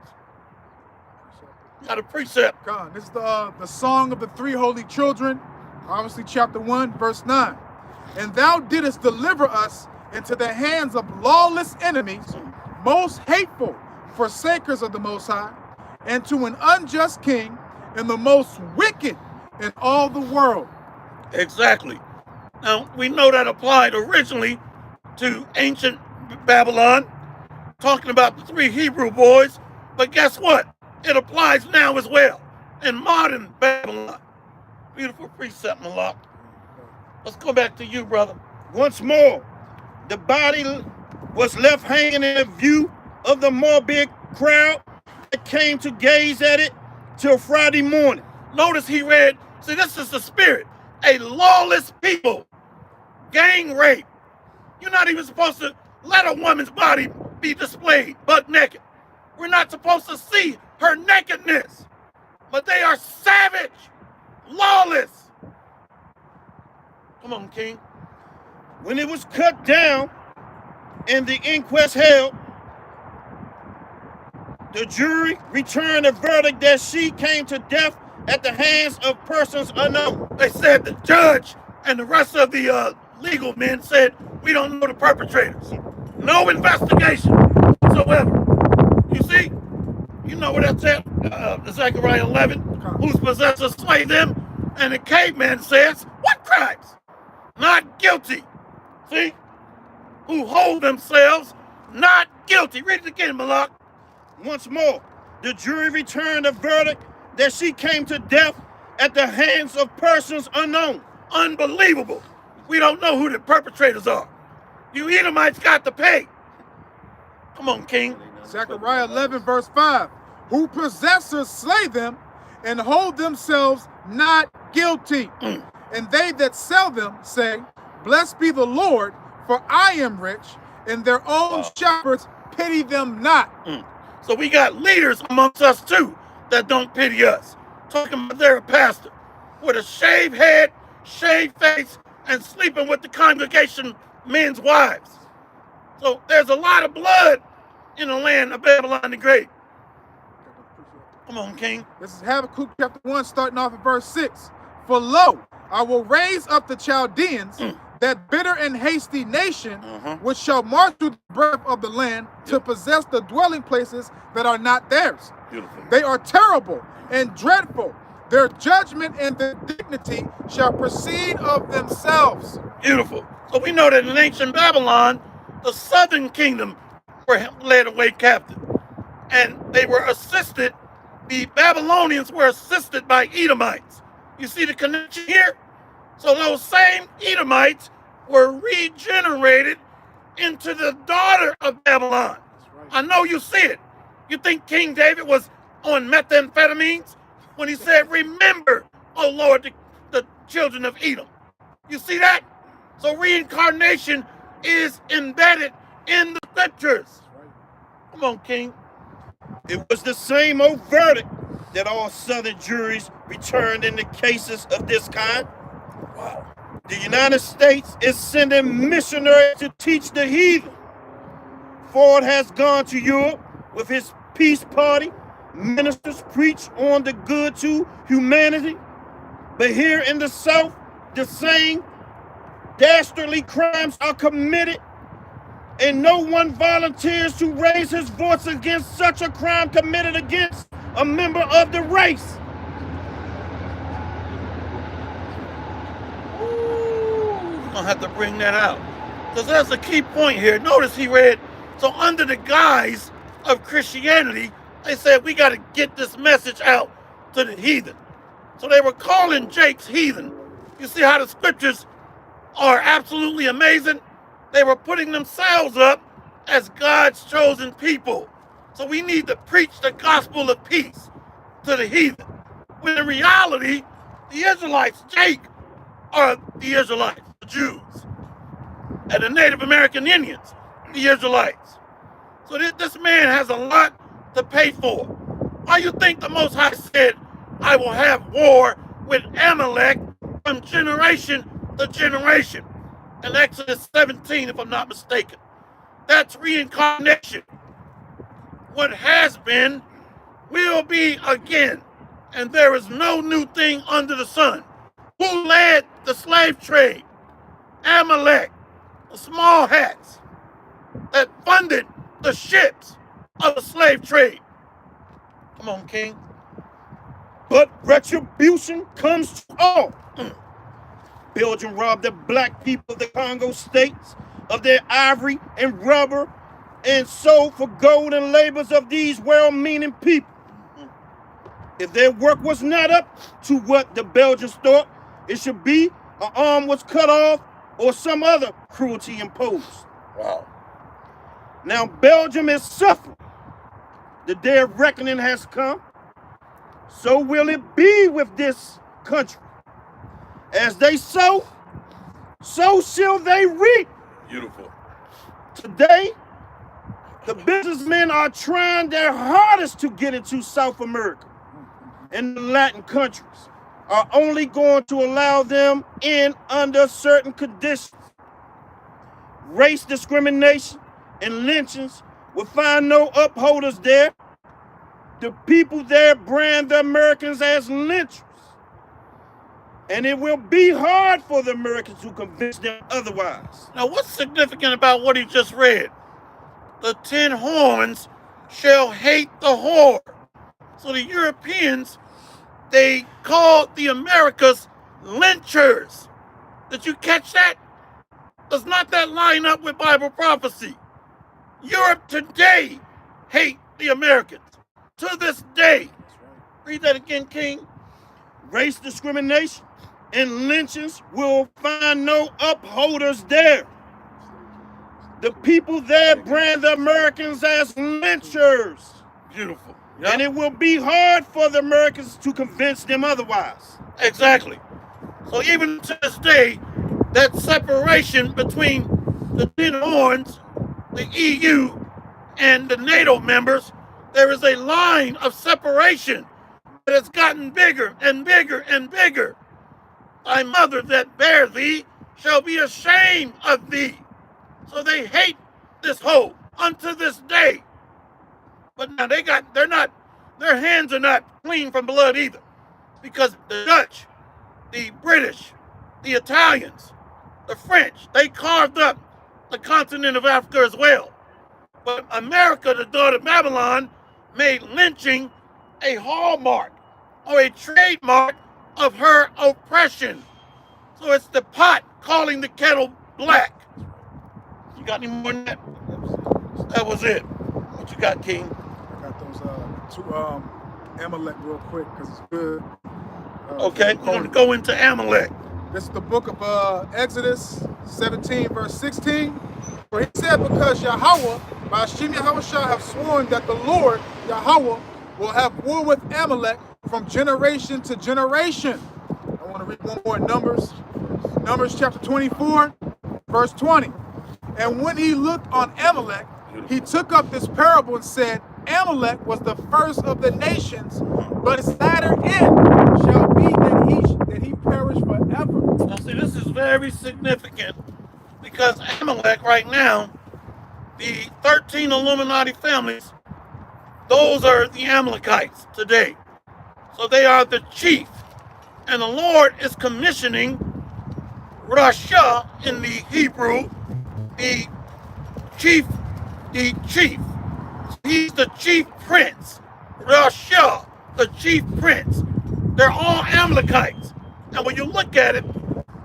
Got a precept. God, this is the song of the three holy children, obviously chapter 1, verse 9. And thou didst deliver us into the hands of lawless enemies, most hateful forsakers of the Most High, and to an unjust king, and the most wicked in all the world. Exactly. Now, we know that applied originally to ancient Babylon, talking about the three Hebrew boys, but guess what? It applies now as well in modern Babylon. Beautiful precept, Malak. Let's go back to you, brother. Once more, the body was left hanging in the view of the morbid crowd that came to gaze at it till Friday morning. Notice he read, see, this is the spirit. A lawless people, gang rape. You're not even supposed to let a woman's body be displayed butt naked. We're not supposed to see her nakedness. But they are savage, lawless. Come on, King. When it was cut down and the inquest held, the jury returned a verdict that she came to death at the hands of persons unknown. They said the judge and the rest of the legal men said, we don't know the perpetrators. No investigation whatsoever. You see? You know what that's at? Zechariah 11. Whose possessors slay them? And the caveman says, what crimes? Not guilty. See? Who hold themselves not guilty. Read it again, Malak. Once more, the jury returned a verdict that she came to death at the hands of persons unknown. Unbelievable. We don't know who the perpetrators are. You Edomites got to pay. Come on, King. Zechariah 11, verse 5. Who possessors slay them and hold themselves not guilty. And they that sell them say, blessed be the Lord, for I am rich, and their own shepherds pity them not. So we got leaders amongst us too that don't pity us. Talking about they're a pastor with a shaved head, shaved face, and sleeping with the congregation men's wives. So there's a lot of blood in the land of Babylon the Great. Come on, King. This is Habakkuk chapter 1, starting off at verse 6. For lo, I will raise up the Chaldeans, that bitter and hasty nation, which shall march through the breadth of the land to possess the dwelling places that are not theirs. Beautiful. They are terrible and dreadful. Their judgment and their dignity shall proceed of themselves. Beautiful. So we know that in ancient Babylon, the southern kingdom were led away captive. And they were assisted, the Babylonians were assisted by Edomites. You see the connection here? So those same Edomites were regenerated into the daughter of Babylon. I know you see it. You think King David was on methamphetamines when he said, remember, O Lord, the children of Edom. You see that? So reincarnation is embedded in the scriptures. Come on, King. It was the same old verdict that all southern juries returned in the cases of this kind. Wow. The United States is sending missionaries to teach the heathen. Ford has gone to Europe with his peace party. Ministers preach on the good to humanity. But here in the South, the same dastardly crimes are committed, and no one volunteers to raise his voice against such a crime committed against a member of the race. We're gonna have to bring that out, because that's a key point here. Notice he read, so under the guise of Christianity, they said we got to get this message out to the heathen. So they were calling Jake's heathen. You see how the scriptures are absolutely amazing? They were putting themselves up as God's chosen people. So we need to preach the gospel of peace to the heathen. When in reality, the Israelites, Jake, are the Israelites, the Jews, and the Native American Indians, the Israelites. So this man has a lot to pay for. Why you think the Most High said, I will have war with Amalek from generation to generation? In Exodus 17, if I'm not mistaken. That's reincarnation. What has been will be again, and there is no new thing under the sun. Who led the slave trade? Amalek, the small hats that funded the ships of the slave trade. Come on, King. But retribution comes to all. Belgium robbed the black people of the Congo states of their ivory and rubber and sold for gold and labors of these well-meaning people. If their work was not up to what the Belgians thought it should be, an arm was cut off or some other cruelty imposed. Wow. Now Belgium is suffering. The day of reckoning has come. So will it be with this country. As they sow, so shall they reap. Beautiful. Today, the businessmen are trying their hardest to get into South America, and the Latin countries are only going to allow them in under certain conditions. Race discrimination and lynchings will find no upholders there. The people there brand the Americans as lynchers. And it will be hard for the Americans to convince them otherwise. Now, what's significant about what he just read? The 10 horns shall hate the whore. So the Europeans, they called the Americas lynchers. Did you catch that? Does not that line up with Bible prophecy? Europe today hate the Americans. To this day. Read that again, King. Race discrimination and lynchings will find no upholders there. The people there brand the Americans as lynchers. Beautiful. Yep. And it will be hard for the Americans to convince them otherwise. Exactly. So even to this day, that separation between the 10 horns, the EU, and the NATO members, there is a line of separation that has gotten bigger and bigger and bigger. Thy mother that bare thee shall be ashamed of thee. So they hate this hoe unto this day. But now their hands are not clean from blood either. Because the Dutch, the British, the Italians, the French, they carved up the continent of Africa as well. But America, the daughter of Babylon, made lynching a hallmark or a trademark of her oppression. So it's the pot calling the kettle black. You got any more than that? That was it. What you got, King? I got those two Amalek real quick because it's good. Okay, we're going to go into Amalek. This is the book of Exodus 17, verse 16. For he said, because Yahweh, by Hashem Yahweh shall have sworn that the Lord, Yahweh, will have war with Amalek from generation to generation. I want to read one more in Numbers. Numbers chapter 24, verse 20. And when he looked on Amalek, he took up this parable and said, Amalek was the first of the nations, but its latter end shall be that he perish forever. Now see, this is very significant because Amalek right now, the 13 Illuminati families, those are the Amalekites today. So they are the chief. And the Lord is commissioning Rasha in the Hebrew, the chief, the chief. He's the chief prince. Rasha, the chief prince. They're all Amalekites. And when you look at it,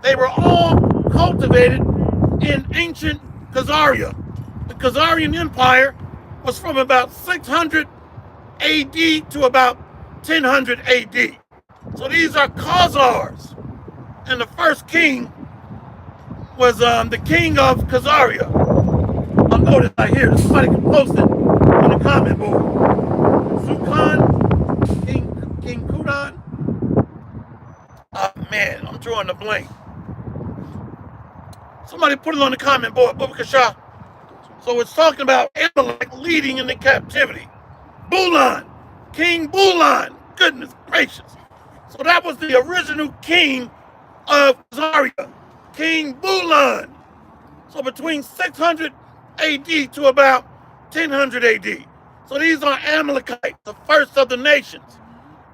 they were all cultivated in ancient Khazaria. The Khazarian Empire was from about 600 AD to about 1000 AD. So these are Khazars. And the first king was the king of Khazaria. I'll notice I hear somebody can post it on the comment board. Sukan, King Kudan. Oh man, I'm drawing a blank. Somebody put it on the comment board, Bubakasha. So it's talking about Amalek leading into captivity. Bulan, King Bulan, goodness gracious. So that was the original king of Khazaria, King Bulan. So between 600 AD to about 1000 AD. So these are Amalekites, the first of the nations.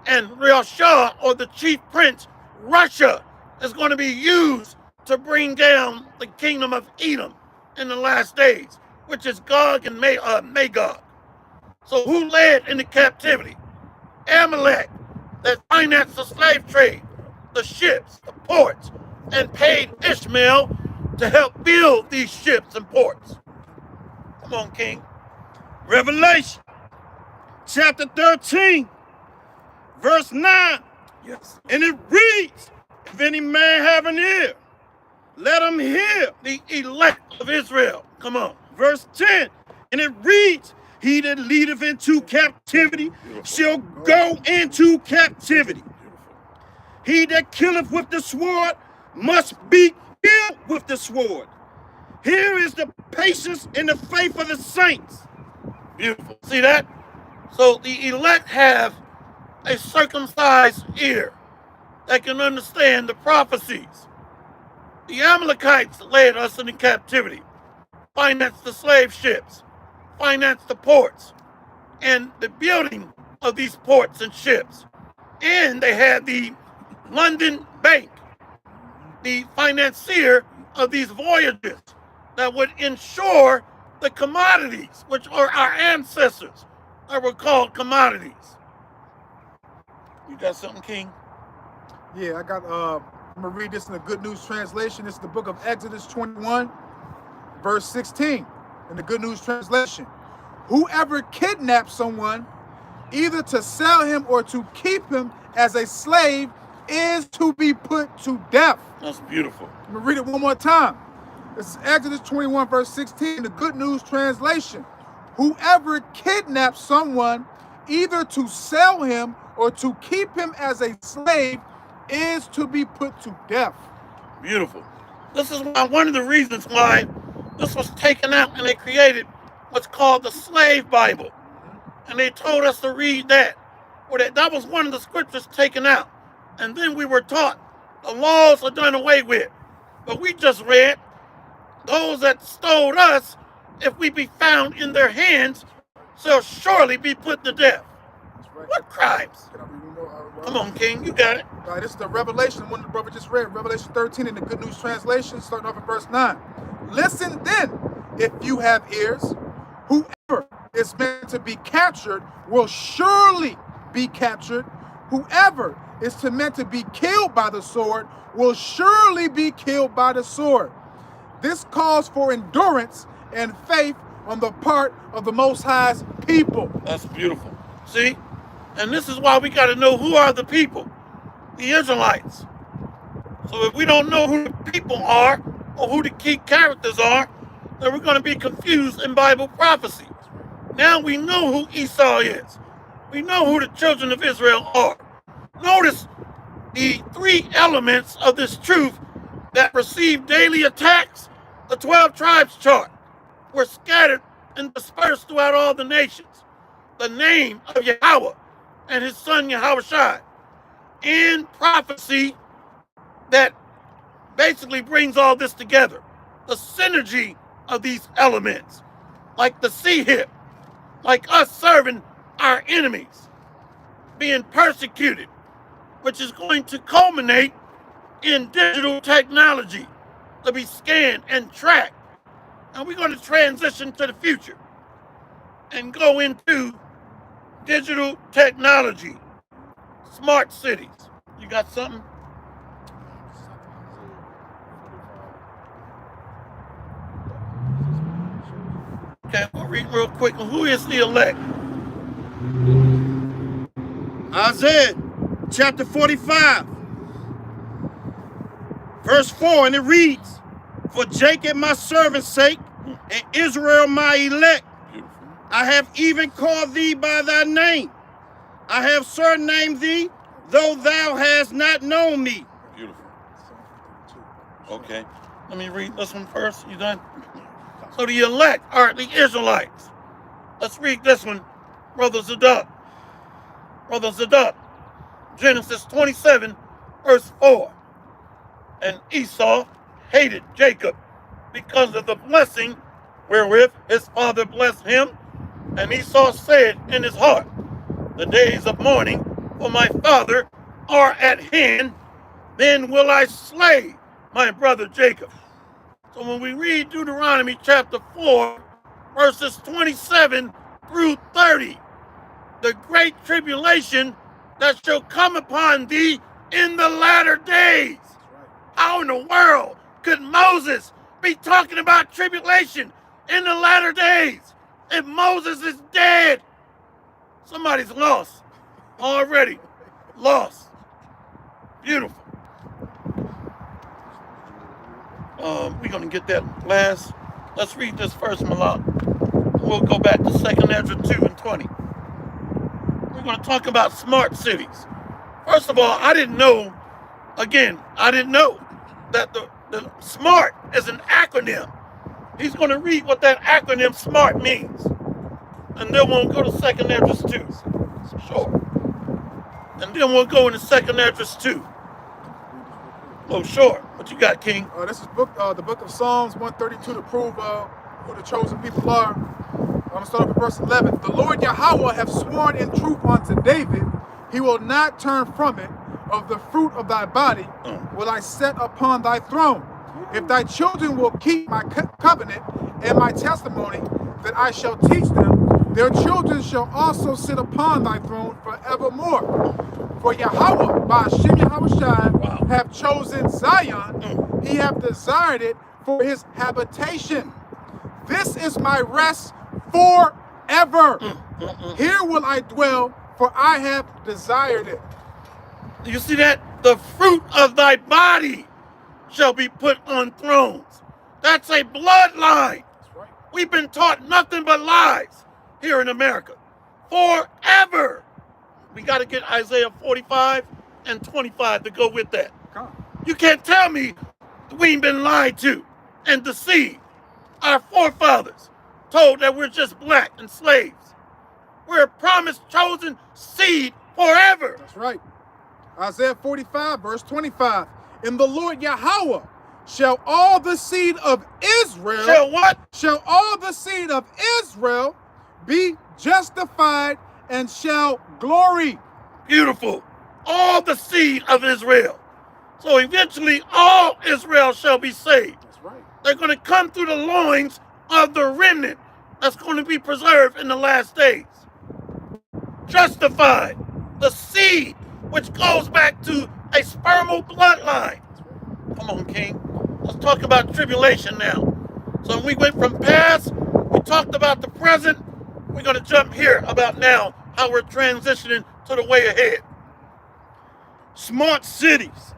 And Rasha, or the chief prince, Russia, is going to be used to bring down the kingdom of Edom in the last days, which is Gog and Magog. So who led into captivity? Amalek, that financed the slave trade, the ships, the ports, and paid Ishmael to help build these ships and ports. Come on, King. Revelation chapter 13, verse 9. Yes. And it reads, if any man have an ear, let him hear. The elect of Israel. Come on. Verse 10, and it reads, he that leadeth into captivity shall go into captivity. He that killeth with the sword must be killed with the sword. Here is the patience and the faith of the saints. Beautiful. See that? So the elect have a circumcised ear that can understand the prophecies. The Amalekites led us into captivity, financed the slave ships, financed the ports, and the building of these ports and ships. And they had the London Bank, the financier of these voyages that would insure the commodities, which are our ancestors that were called commodities. You got something, King? Yeah, I got, I'm going to read this in the Good News Translation. This is the book of Exodus 21, verse 16, in the Good News Translation. Whoever kidnaps someone, either to sell him or to keep him as a slave, is to be put to death. That's beautiful. I'm going to read it one more time. This is Exodus 21, verse 16, the Good News Translation. Whoever kidnaps someone, either to sell him or to keep him as a slave, is to be put to death. Beautiful. This is one of the reasons why this was taken out and they created what's called the Slave Bible. And they told us to read that. Or that was one of the scriptures taken out. And then we were taught the laws are done away with. But we just read, those that stole us, if we be found in their hands, shall surely be put to death. That's right. What crimes? Can I read one more? Come on, King, you got it. All right, this is the Revelation, one the brother just read, Revelation 13 in the Good News Translation, starting off at verse 9. Listen then, if you have ears, whoever is meant to be captured will surely be captured. Whoever is meant to be killed by the sword will surely be killed by the sword. This calls for endurance and faith on the part of the Most High's people. That's beautiful. See? And this is why we got to know who are the people, the Israelites. So if we don't know who the people are or who the key characters are, then we're going to be confused in Bible prophecy. Now we know who Esau is. We know who the children of Israel are. Notice the three elements of this truth that receive daily attacks. The 12 tribes chart were scattered and dispersed throughout all the nations. The name of Yahweh and his son Yahushua, and prophecy that basically brings all this together. The synergy of these elements, like the sea hip, like us serving our enemies, being persecuted, which is going to culminate in digital technology to be scanned and tracked. And we're going to transition to the future and go into digital technology, smart cities. You got something? Okay, we'll read real quick. Who is the elect? Isaiah chapter 45, verse 4, and it reads, "For Jacob my servant's sake, and Israel my elect, I have even called thee by thy name. I have surnamed thee, though thou hast not known me." Beautiful. Okay, let me read this one first. You done? So the elect are the Israelites. Let's read this one, Brother Zadok. Brother Zadok, Genesis 27, verse 4. And Esau hated Jacob because of the blessing wherewith his father blessed him. And Esau said in his heart, "The days of mourning for my father are at hand, then will I slay my brother Jacob." So when we read Deuteronomy chapter 4, verses 27 through 30, the great tribulation that shall come upon thee in the latter days. How in the world could Moses be talking about tribulation in the latter days if Moses is dead? Somebody's lost already. Lost. Beautiful. We're going to get that last. Let's read this first, Malak. We'll go back to 2nd Ezra 2 and 20. We're going to talk about smart cities. First of all, I didn't know that the SMART is an acronym. He's going to read what that acronym SMART means. And then we'll go to 2nd Ezra 2. Sure. And then we'll go into 2nd Ezra 2. Oh, sure. What you got, King? This is the book of Psalms 132 to prove who the chosen people are. I'm going to start off with verse 11. "The Lord Yahweh hath sworn in truth unto David, he will not turn from it. Of the fruit of thy body will I set upon thy throne. If thy children will keep my covenant and my testimony that I shall teach them, their children shall also sit upon thy throne forevermore. For Yahweh, by Hashem Yahushai, have chosen Zion. He hath desired it for his habitation. This is my rest forever. Here will I dwell, for I have desired it." You see that? The fruit of thy body shall be put on thrones. That's a bloodline. That's right. We've been taught nothing but lies here in America. Forever. We got to get Isaiah 45 and 25 to go with that. You can't tell me we ain't been lied to and deceived. Our forefathers told that we're just black and slaves. We're a promised chosen seed forever. That's right. Isaiah 45, verse 25. "In the Lord Yahweh shall all the seed of Israel..." Shall what? "Shall all the seed of Israel be justified and shall glory." Beautiful. All the seed of Israel. So eventually all Israel shall be saved. That's right. They're going to come through the loins of the remnant that's going to be preserved in the last days. Justified. The seed which goes back to a spermal bloodline. Come on, King. Let's talk about tribulation now. So we went from past, we talked about the present, we're going to jump here about now, how we're transitioning to the way ahead. Smart cities.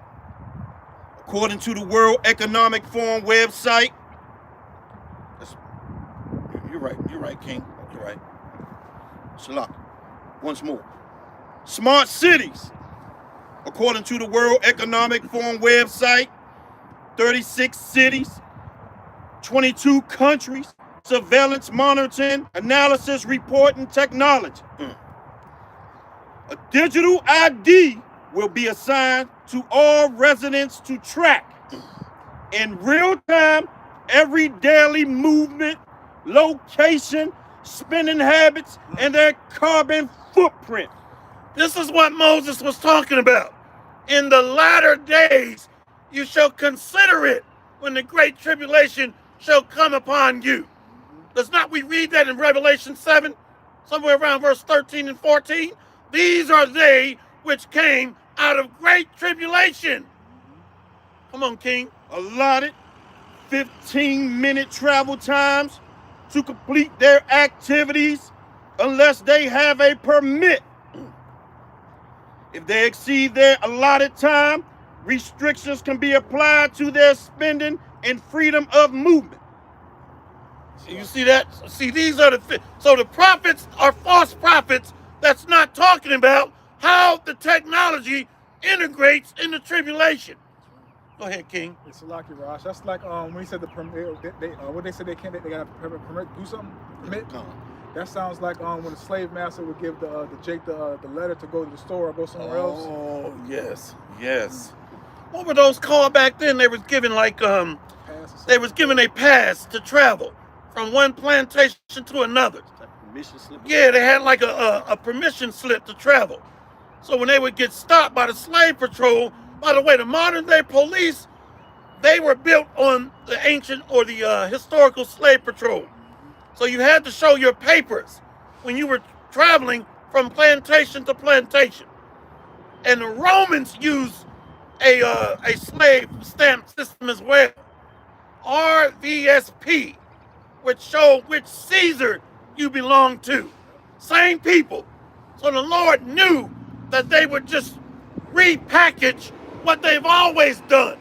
According to the World Economic Forum website. You're right, King. You're right. Shalak. Once more. Smart cities. According to the World Economic Forum website, 36 cities, 22 countries, surveillance monitoring, analysis, reporting technology. A digital ID will be assigned to all residents to track in real time, every daily movement, location, spending habits, and their carbon footprint. This is what Moses was talking about. In the latter days, you shall consider it when the great tribulation shall come upon you. Does not we read that in Revelation 7, somewhere around verse 13 and 14? These are they which came out of great tribulation. Come on, King. Allotted 15-minute travel times to complete their activities unless they have a permit. If they exceed their allotted time, restrictions can be applied to their spending and freedom of movement. You see that? See, these are so the prophets are false prophets that's not talking about how the technology integrates in the tribulation. Go ahead, King. It's lucky, Rosh. That's like when he said the permit. What they said they can't. They got a permit to do something. Permit. That sounds like when the slave master would give the Jake the letter to go to the store or go somewhere else. Oh yes, yes. What were those called back then? They was given like they was given a pass to travel from one plantation to another. Permission slip. Yeah, they had like a permission slip to travel. So when they would get stopped by the slave patrol, by the way, the modern day police, they were built on the ancient or the historical slave patrol. So you had to show your papers when you were traveling from plantation to plantation. And the Romans used a slave stamp system as well, RVSP, which showed which Caesar you belong to. Same people. So the Lord knew that they would just repackage what they've always done.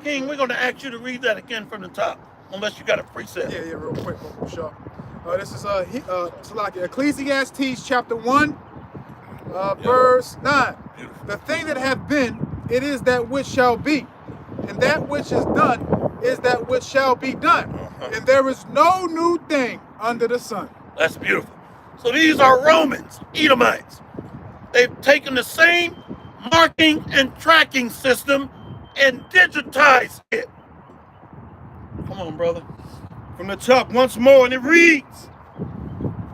King, we're going to ask you to read that again from the top, unless you got a precept. Yeah, real quick, sure. This is Ecclesiastes chapter 1, verse 9. Beautiful. The thing that hath been, it is that which shall be, and that which is done is that which shall be done. And there is no new thing under the sun. That's beautiful. So these are Romans, Edomites. They've taken the same marking and tracking system and digitized it. Come on, brother. From the top once more, and it reads,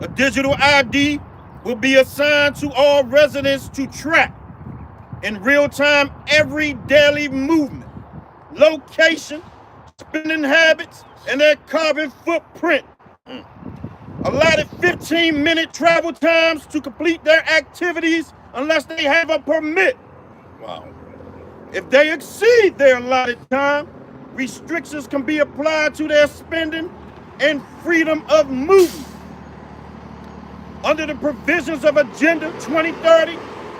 a digital ID will be assigned to all residents to track in real time every daily movement, location, spending habits, and their carbon footprint. Allotted 15-minute travel times to complete their activities unless they have a permit. Wow. If they exceed their allotted time, restrictions can be applied to their spending and freedom of movement. Under the provisions of Agenda 2030,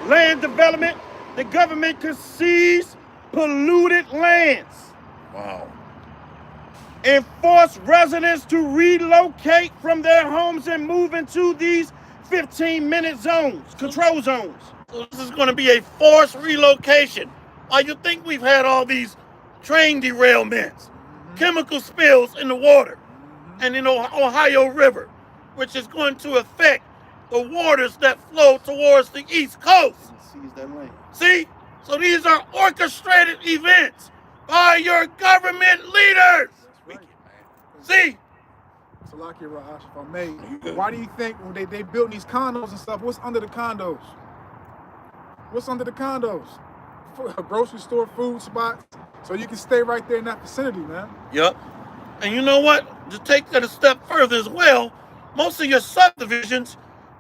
land development, the government can seize polluted lands. Wow. And force residents to relocate from their homes and move into these 15-minute zones, control zones. So this is going to be a forced relocation. Why you think we've had all these train derailments, chemical spills in the water, and in the Ohio River, which is going to affect the waters that flow towards the East Coast. Seize that land. See? So these are orchestrated events by your government leaders. Right. See? Salakia Rahash, if I may, why do you think when they built these condos and stuff, what's under the condos? What's under the condos? A grocery store, food spots, so you can stay right there in that vicinity, man. Yep. And you know what? To take that a step further as well, most of your subdivisions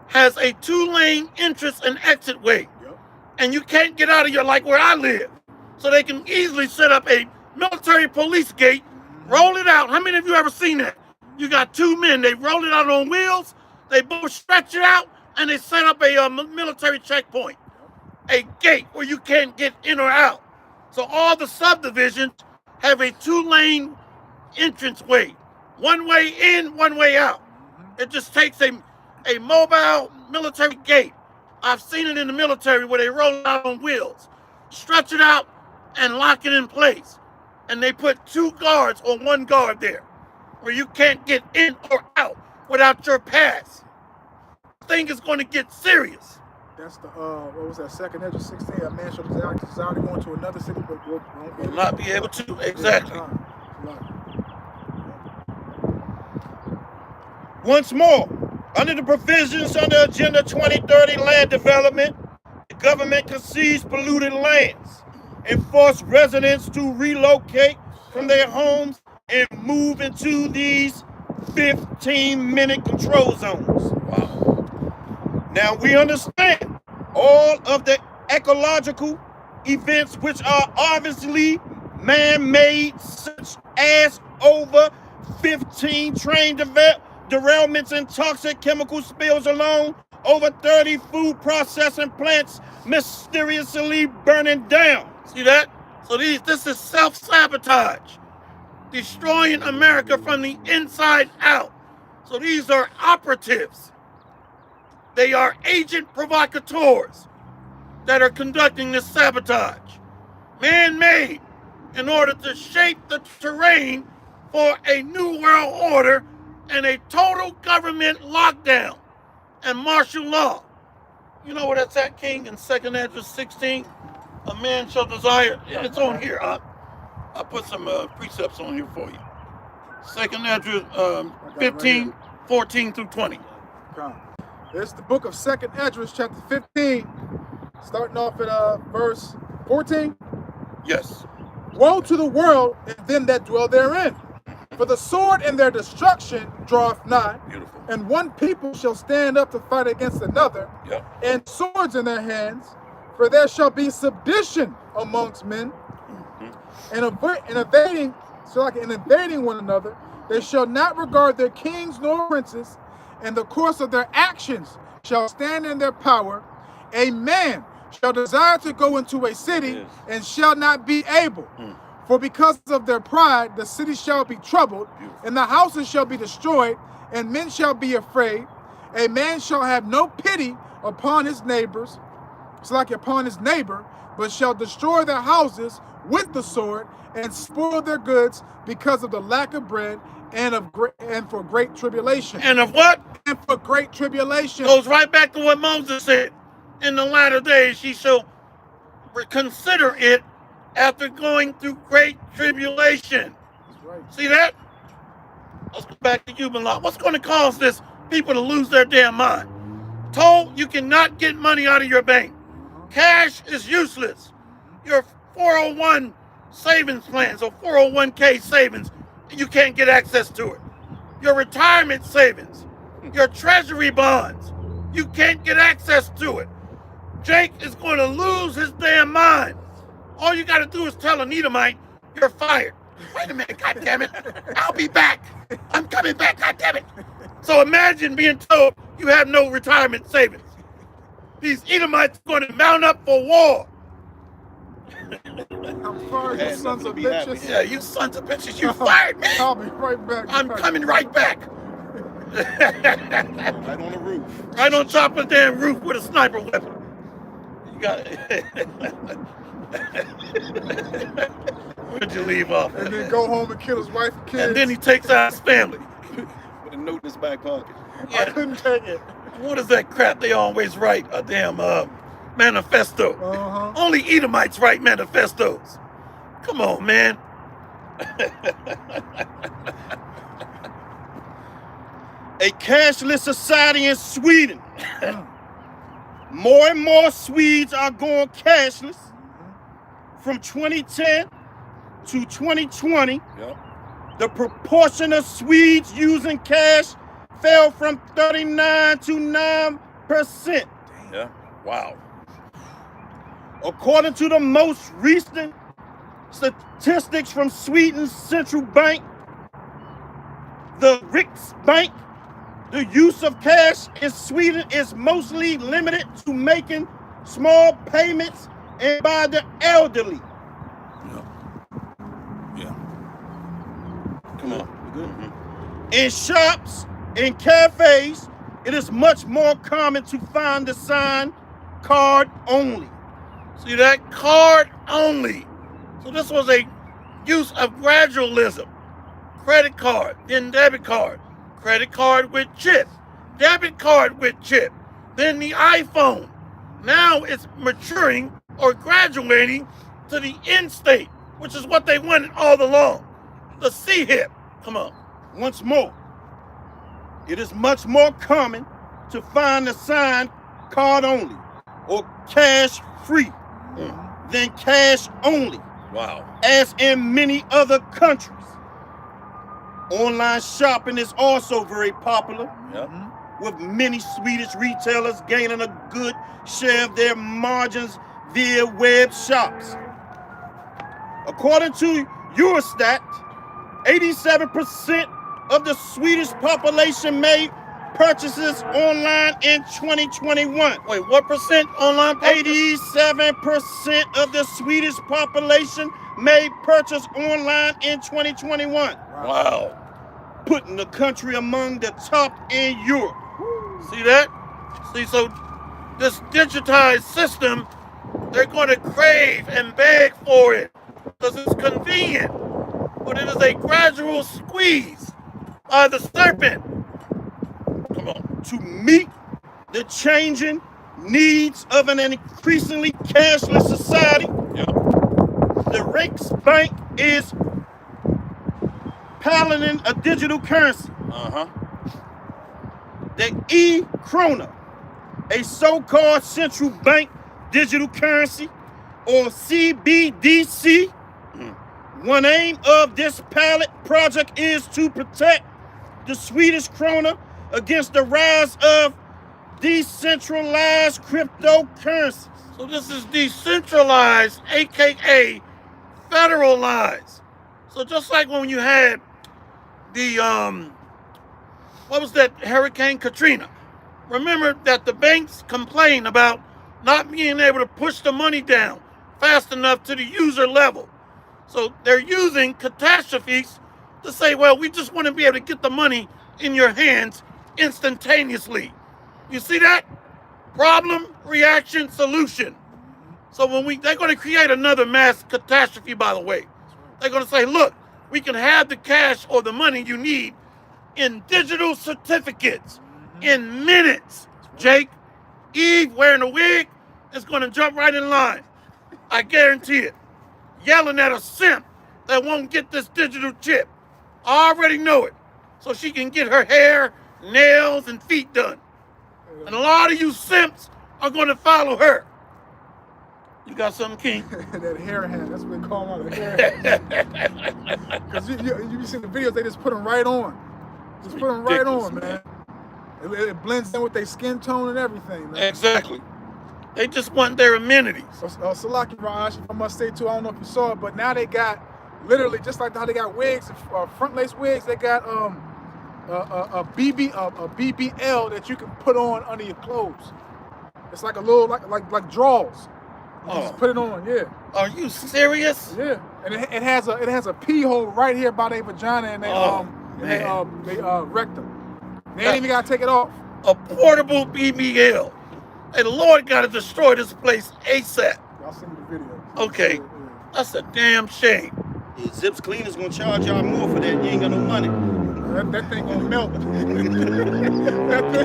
has a 2-lane entrance and exit way. Yep. And you can't get out of your, like where I live. So they can easily set up a military police gate, roll it out. How many of you ever seen that? You got 2 men, they roll it out on wheels, they both stretch it out, and they set up a military checkpoint. A gate where you can't get in or out. So all the subdivisions have a 2-lane entrance way. One way in, one way out. It just takes a mobile military gate. I've seen it in the military where they roll it out on wheels, stretch it out, and lock it in place. And they put 2 guards or 1 guard there where you can't get in or out without your pass. Thing is going to get serious. That's the what was that? 2nd Ezra 16. A man shall desire to go into another city, but Will not be able to. Exactly. Once more, under the provisions under Agenda 2030 land development, the government can seize polluted lands and force residents to relocate from their homes and move into these 15-minute control zones. Wow. Now we understand all of the ecological events which are obviously man-made, such as over 15 train derailments and toxic chemical spills alone, over 30 food processing plants mysteriously burning down. See that? So this is self-sabotage, destroying America from the inside out. So these are operatives. They are agent provocateurs that are conducting this sabotage, man-made, in order to shape the terrain for a new world order and a total government lockdown and martial law. You know where that's at, King? In 2nd Ezra 16, a man shall desire. Yeah, it's on here. I'll put some precepts on here for you. 2nd Ezra 15, 14 through 20. It's the book of 2nd Ezra, chapter 15, starting off at verse 14. Yes. Woe to the world and them that dwell therein, for the sword and their destruction draweth nigh. Beautiful. And one people shall stand up to fight against another, Yep. and swords in their hands, for there shall be sedition amongst men, and invading one another. They shall not regard their kings nor princes, and the course of their actions shall stand in their power. A man shall desire to go into a city and shall not be able. For because of their pride, the city shall be troubled, and the houses shall be destroyed, and men shall be afraid. A man shall have no pity upon his neighbors, upon his neighbor, but shall destroy their houses with the sword and spoil their goods because of the lack of bread and for great tribulation. And of what? And for great tribulation. Goes right back to what Moses said. In the latter days, she shall consider it after going through great tribulation. That's right. See that? Let's go back to human law. What's going to cause this people to lose their damn mind? Told you cannot get money out of your bank. Cash is useless. Your 401 savings plans or 401k savings, you can't get access to it. Your retirement savings, your treasury bonds, you can't get access to it. Jake is going to lose his damn mind. All you got to do is tell an Edomite, you're fired. Wait a minute, goddammit. I'll be back. I'm coming back, goddammit. So imagine being told you have no retirement savings. These Edomites are going to mount up for war. I'm fired, you sons of bitches. Yeah, you sons of bitches, you fired me. I'll be right back. I'm coming right back. Right on the roof. Right on top of the damn roof with a sniper weapon. You got it. Where'd you leave off? And then go home and kill his wife and kids. And then he takes out his family. With a note in his back pocket. I couldn't take it. What is that crap they always write? A damn manifesto. Only Edomites write manifestos. Come on, man. A cashless society in Sweden. More and more Swedes are going cashless. From 2010 to 2020, the proportion of Swedes using cash fell from 39 to 9%. Yeah. Wow. According to the most recent statistics from Sweden's central bank, the Riksbank, the use of cash in Sweden is mostly limited to making small payments and by the elderly. Yeah. Come on. In shops, in cafes, it is much more common to find the sign card only. See that? Card only. So this was a use of gradualism. Credit card, then debit card. Credit card with chip. Debit card with chip. Then the iPhone. Now it's maturing or graduating to the end state, which is what they wanted all along. The C hip. Come on. Once more, it is much more common to find the sign card only or cash free than cash only, Wow. as in many other countries. Online shopping is also very popular, Yep. with many Swedish retailers gaining a good share of their margins via web shops. According to Eurostat, 87% of the Swedish population made purchases online in 2021. Wait, what percent online purchase? 87% of the Swedish population made purchase online in 2021, Wow. putting the country among the top in Europe. See that? See, so this digitized system, they're going to crave and beg for it because it's convenient. But it is a gradual squeeze by the serpent. Come on. To meet the changing needs of an increasingly cashless society, Yep. the Riksbank is piloting a digital currency, the e-krona, a so-called central bank digital currency, or CBDC. One aim of this pilot project is to protect the Swedish krona against the rise of decentralized cryptocurrencies. So this is decentralized, aka federalized. So just like when you had the what was that, Hurricane Katrina? Remember that the banks complained about not being able to push the money down fast enough to the user level. So they're using catastrophes to say, well, we just want to be able to get the money in your hands instantaneously. You see that? Problem, reaction, solution. So when they're going to create another mass catastrophe, by the way. They're going to say, look, we can have the cash or the money you need in digital certificates in minutes. Jake, Eve wearing a wig is going to jump right in line. I guarantee it. Yelling at a simp that won't get this digital chip. I already know it. So she can get her hair, nails, and feet done. And a lot of you simps are going to follow her. You got something, King? That hair hand, that's what they call them, the hair hand. Because you see the videos, they just put them right on. Just put them right on, man. It blends in with their skin tone and everything, man. Exactly. They just want their amenities. Salaki Raj, if I must say too, I don't know if you saw it, but now they got, literally, just like how they got wigs, front lace wigs, they got a BBL that you can put on under your clothes. It's like a little, like drawers. You just put it on, yeah. Are you serious? Yeah, and it has a pee hole right here by their vagina and they rectum. They ain't even gotta take it off. A portable BBL. Hey, the Lord got to destroy this place ASAP. Y'all seen the video. Okay, Yeah. that's a damn shame. Yeah, Zips Cleaners gonna charge y'all more for that. You ain't got no money. That thing gonna melt. That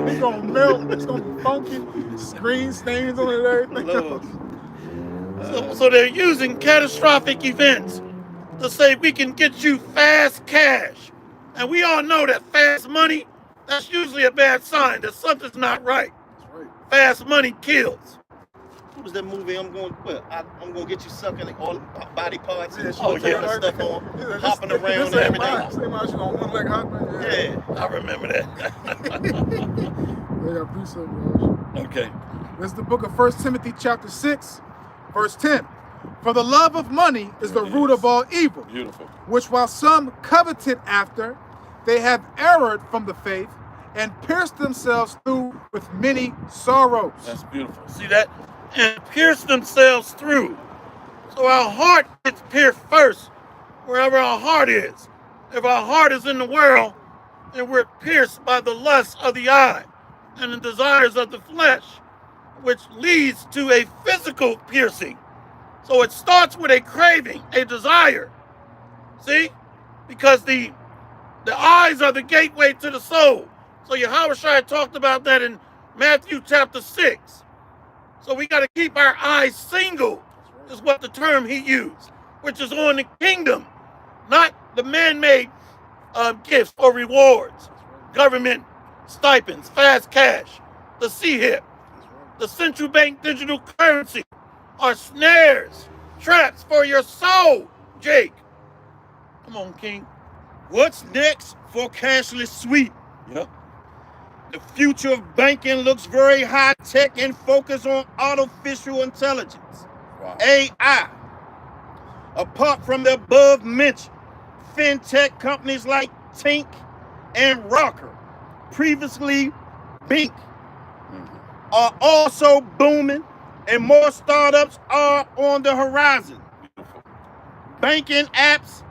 thing gonna melt. It's gonna be funky. Screen stains on it and everything. So they're using catastrophic events to say we can get you fast cash. And we all know that fast money, that's usually a bad sign that something's not right. That's right. Fast money kills. What was that movie? I'm gonna get you sucking all body parts and Yeah, yeah. other stuff on, Yeah, hopping this around and ain't everything. mine. This ain't mine. She on one leg hopping. Yeah. I remember that. They got piece of it. Okay. This is the book of 1 Timothy chapter 6, verse 10. For the love of money is the root of all evil, Beautiful. which while some coveted after, they have erred from the faith and pierced themselves through with many sorrows. That's beautiful. See that? And pierce themselves through. So our heart gets pierced first, wherever our heart is. If our heart is in the world, then we're pierced by the lust of the eye and the desires of the flesh, which leads to a physical piercing. So it starts with a craving, a desire. See? Because the eyes are the gateway to the soul. So Yahushua talked about that in Matthew chapter 6. So we got to keep our eyes single, is what the term he used, which is on the kingdom, not the man-made gifts or rewards, government stipends, fast cash, the C-HIP, the central bank digital currency are snares, traps for your soul, Jake. Come on, King. What's next for cashless sweep? Yep. The future of banking looks very high-tech and focused on artificial intelligence, Wow. AI. Apart from the above-mentioned, fintech companies like Tink and Rocker, previously Bink, are also booming, and more startups are on the horizon. Banking apps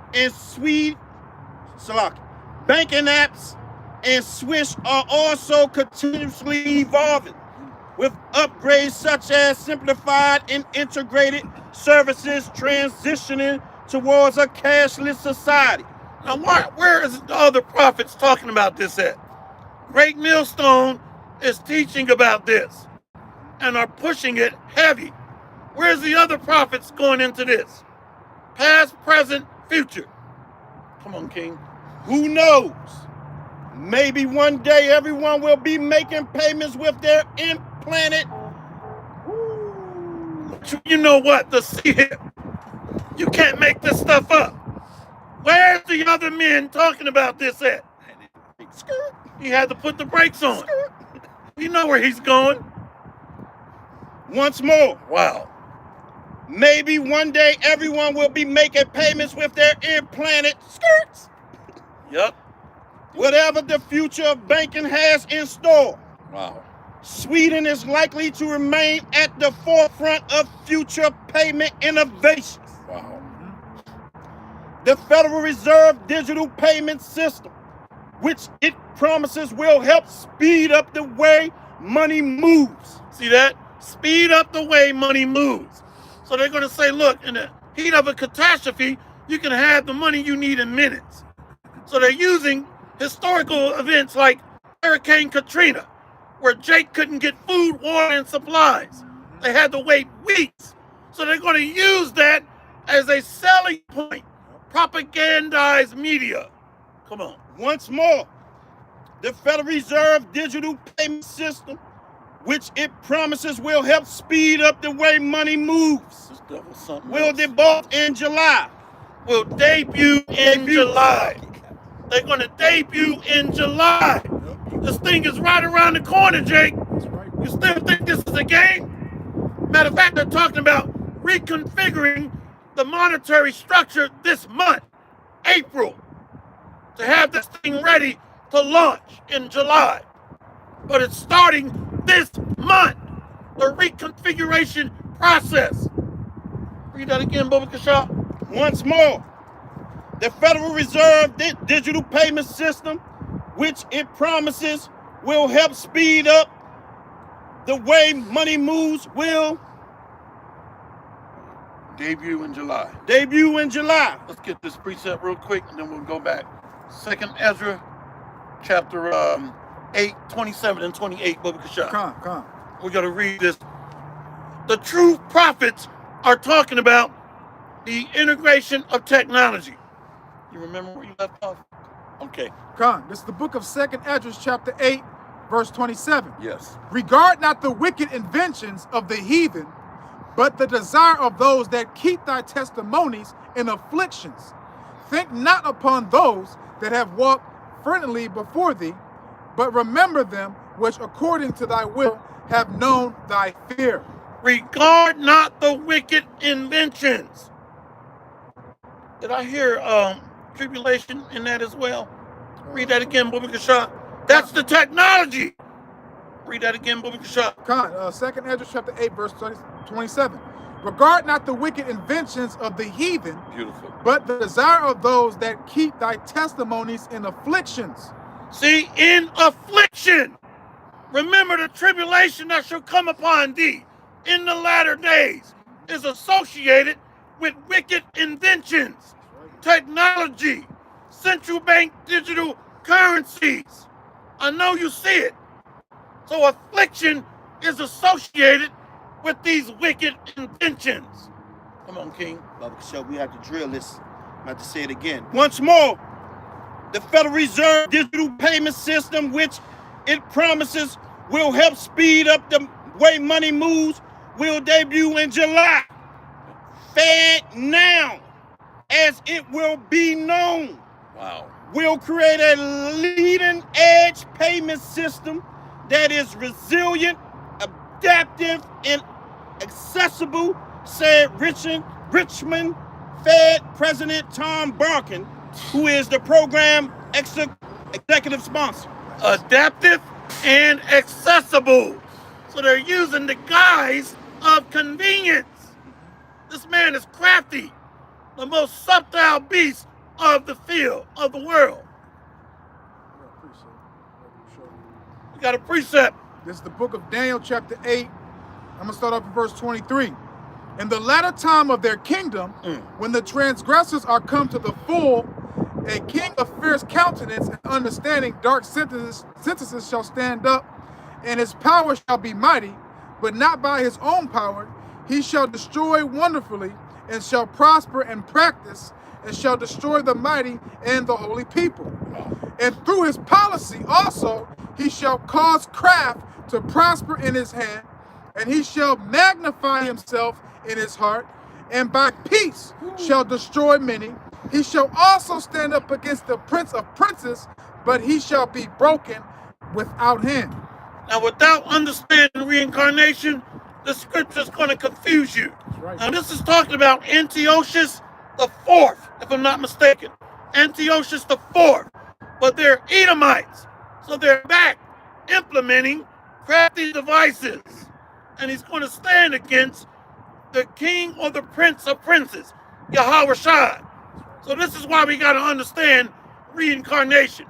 and Swish are also continuously evolving, with upgrades such as simplified and integrated services transitioning towards a cashless society. Now, where is the other prophets talking about this at? Great Millstone is teaching about this and are pushing it heavy. Where's the other prophets going into this? Past, present, future. Come on, King. Who knows? Maybe one day everyone will be making payments with their implanted. You know what? The C-HIP. You can't make this stuff up. Where's the other men talking about this at? He had to put the brakes on. You know where he's going. Once more. Wow. Maybe one day everyone will be making payments with their implanted skirts. Yep. Whatever the future of banking has in store. Wow. Sweden is likely to remain at the forefront of future payment innovations. Wow. The Federal Reserve digital payment system, which it promises will help speed up the way money moves. See that? Speed up the way money moves. So they're going to say, look, in the heat of a catastrophe, you can have the money you need in minutes. So they're using historical events like Hurricane Katrina, where Jake couldn't get food, water, and supplies. They had to wait weeks. So they're going to use that as a selling point. Propagandized media. Come on. Once more, the Federal Reserve digital payment system, which it promises will help speed up the way money moves, will debut in July. Will debut in July. They're going to debut in July. This thing is right around the corner, Jake. You still think this is a game? Matter of fact, they're talking about reconfiguring the monetary structure this month, April, to have this thing ready to launch in July. But it's starting this month, the reconfiguration process. Read that again, Bubba Kashaw. Once more, the Federal Reserve digital payment system, which it promises will help speed up the way money moves, will debut in July. Debut in July. Let's get this precept real quick, and then we'll go back. 2nd Ezra, chapter 8, 27 and 28, Bubba Kashaw. Come. We're going to read this. The true prophets are talking about the integration of technology. You remember where you left off? Okay. Come. This is the book of 2nd Ezra, chapter 8, verse 27. Yes. Regard not the wicked inventions of the heathen, but the desire of those that keep thy testimonies in afflictions. Think not upon those that have walked friendly before thee, but remember them which according to thy will have known thy fear. Regard not the wicked inventions. Did I hear tribulation in that as well? Read that again, Bubba Kashaw. That's the technology. Read that again, Bubba Kashaw. 2nd Ezra chapter 8, verse 27. Regard not the wicked inventions of the heathen, Beautiful. but the desire of those that keep thy testimonies in afflictions. See, in affliction. Remember the tribulation that shall come upon thee in the latter days is associated with wicked inventions, technology, central bank digital currencies. I know you see it. So affliction is associated with these wicked intentions. Come on, King. Brother Kashal, we have to drill this. I'm about to say it again. Once more, the Federal Reserve digital payment system, which it promises will help speed up the way money moves, will debut in July. Fed now, as it will be known, Wow. will create a leading edge payment system that is resilient, adaptive, and accessible, said Richmond Fed President Tom Barkin, who is the program executive sponsor. Adaptive and accessible. So they're using the guise of convenience. This man is crafty, the most subtle beast of the field, of the world. We got a precept. This is the book of Daniel, chapter 8. I'm going to start off in verse 23. In the latter time of their kingdom, when the transgressors are come to the full, a king of fierce countenance and understanding dark sentences shall stand up, and his power shall be mighty, but not by his own power. He shall destroy wonderfully, and shall prosper and practice, and shall destroy the mighty and the holy people. And through his policy also he shall cause craft to prosper in his hand, and he shall magnify himself in his heart, and by peace shall destroy many. He shall also stand up against the prince of princes, but he shall be broken without hand. Now, without understanding reincarnation, the scripture is going to confuse you. Right. Now, this is talking about Antiochus the Fourth, if I'm not mistaken. Antiochus the Fourth. But they're Edomites. So they're back implementing crafty devices. And he's going to stand against the king or the prince of princes, Yahweh Shai. So this is why we got to understand reincarnation.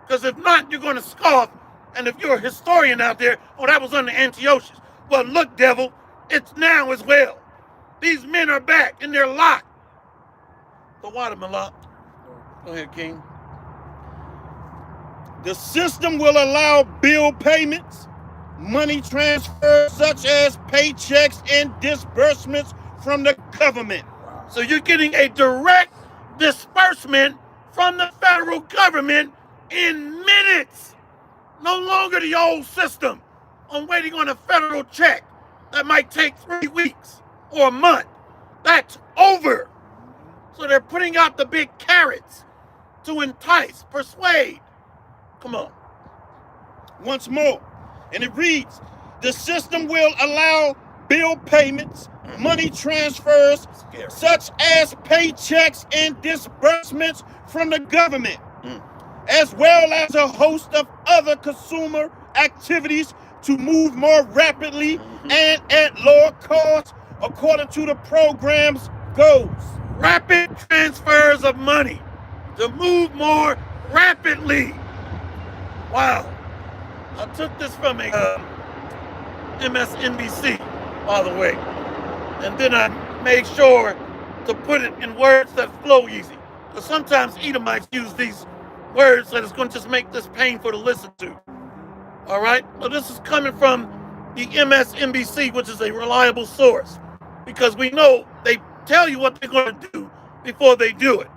Because if not, you're going to scoff. And if you're a historian out there, oh, that was under Antiochus. Well, look, devil, it's now as well. These men are back and they're locked. The watermelon. Go ahead, King. The system will allow bill payments, money transfers such as paychecks and disbursements from the government. So you're getting a direct disbursement from the federal government in minutes. No longer the old system on waiting on a federal check that might take 3 weeks or a month. That's over. So they're putting out the big carrots to entice, persuade. Come on. Once more, and it reads, the system will allow bill payments, money transfers, such as paychecks and disbursements from the government, as well as a host of other consumer activities to move more rapidly and at lower cost according to the program's goals. Rapid transfers of money to move more rapidly. Wow. I took this from a MSNBC, by the way. And then I made sure to put it in words that flow easy. Because sometimes Edomites use these words that is going to just make this painful to listen to. All right? So this is coming from the MSNBC, which is a reliable source. Because we know they tell you what they're going to do before they do it.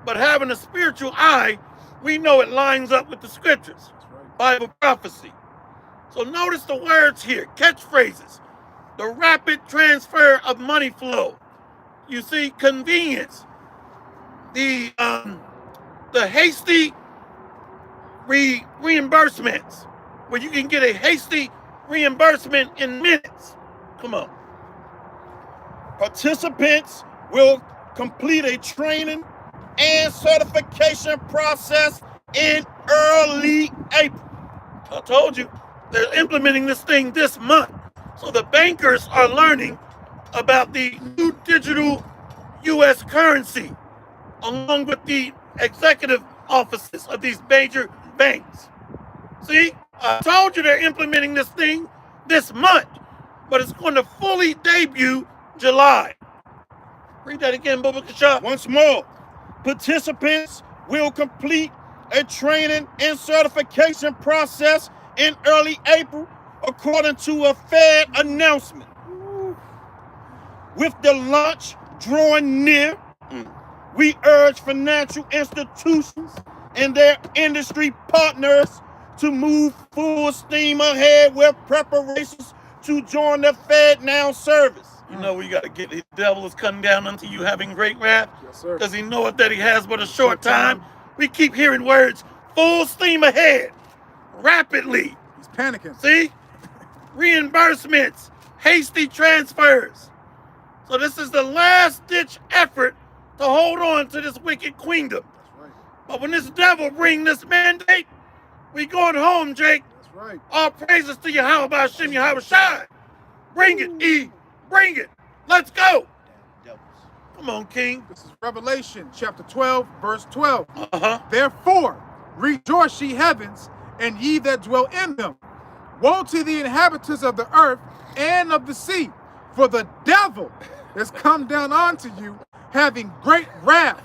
But having a spiritual eye, we know it lines up with the scriptures, Bible prophecy. So notice the words here, catchphrases. The rapid transfer of money flow. You see, convenience. The hasty reimbursements, where you can get a hasty reimbursement in minutes. Come on. Participants will complete a training and certification process in early April. I told you, they're implementing this thing this month. So the bankers are learning about the new digital U.S. currency, along with the executive offices of these major banks. See, I told you they're implementing this thing this month, but it's going to fully debut July. Read that again, Bubba Kashab. Once more, participants will complete a training and certification process in early April, according to a Fed announcement. With the launch drawing near, we urge financial institutions and their industry partners to move full steam ahead with preparations to join the Fed now service. You know we got to get the devil is coming down unto you having great wrath. Yes, sir. Because he knoweth that he has but a short time. We keep hearing words, full steam ahead, rapidly. He's panicking. See? Reimbursements, hasty transfers. So this is the last ditch effort to hold on to this wicked queendom. That's right. But when this devil bring this mandate, we going home, Jake. That's right. All praises to Yahweh B'Hashem Yahweh Shai. Bring it, E. Bring it. Let's go. Come on, King. This is Revelation chapter 12, verse 12. Uh-huh. Therefore, rejoice, ye heavens, and ye that dwell in them. Woe to the inhabitants of the earth and of the sea, for the devil is come down unto you, having great wrath,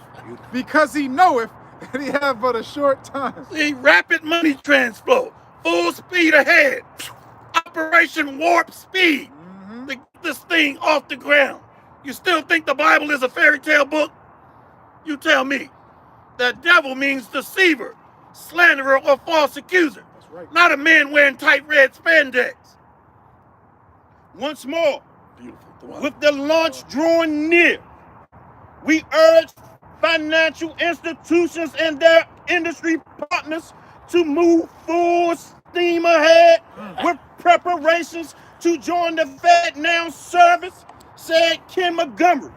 because he knoweth that he hath but a short time. See, rapid money transflow, full speed ahead, Operation Warp Speed. To get this thing off the ground. You still think the Bible is a fairy tale book? You tell me. That devil means deceiver, slanderer, or false accuser. That's right. Not a man wearing tight red spandex. Once more, Beautiful. with the launch drawing near, we urge financial institutions and their industry partners to move full steam ahead with preparations to join the Fed now service, said Ken Montgomery,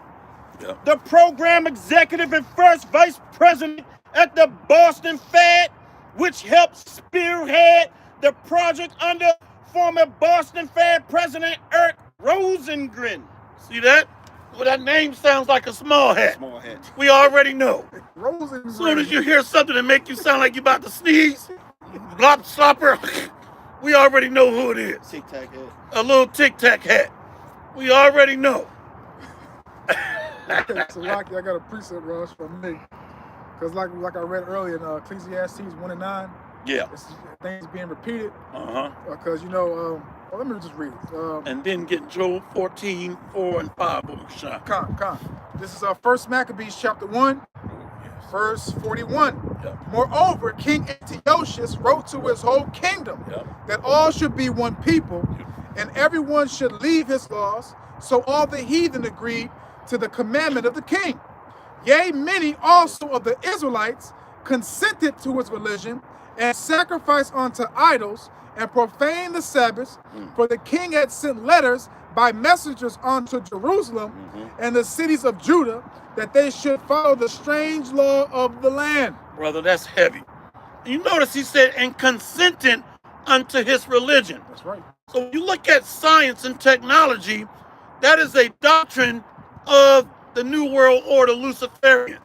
the program executive and first vice president at the Boston Fed, which helped spearhead the project under former Boston Fed President Eric Rosengren. See that? Well, that name sounds like a small hat. Small hat. We already know. Rosengren. As soon as you hear something that make you sound like you're about to sneeze, glop slopper, we already know who it is. Tic Tac hat. A little Tic Tac hat. We already know. So, Lockie, I got a precept, Rush, from me. Because like I read earlier in Ecclesiastes 1 and 9, Yeah. things being repeated. Uh-huh. Because, well, let me just read it. And then get Job 14, 4 and 5, Booksha. Con. This is 1 Maccabees chapter 1, verse 41. Yeah. Moreover, King Antiochus wrote to his whole kingdom that all should be one people, and everyone should leave his laws. So all the heathen agreed to the commandment of the king. Yea, many also of the Israelites consented to his religion, and sacrificed unto idols, and profaned the Sabbaths. For the king had sent letters by messengers unto Jerusalem and the cities of Judah, that they should follow the strange law of the land. Brother, that's heavy. You notice he said, and consented unto his religion. That's right. So when you look at science and technology, that is a doctrine of the New World Order Luciferians.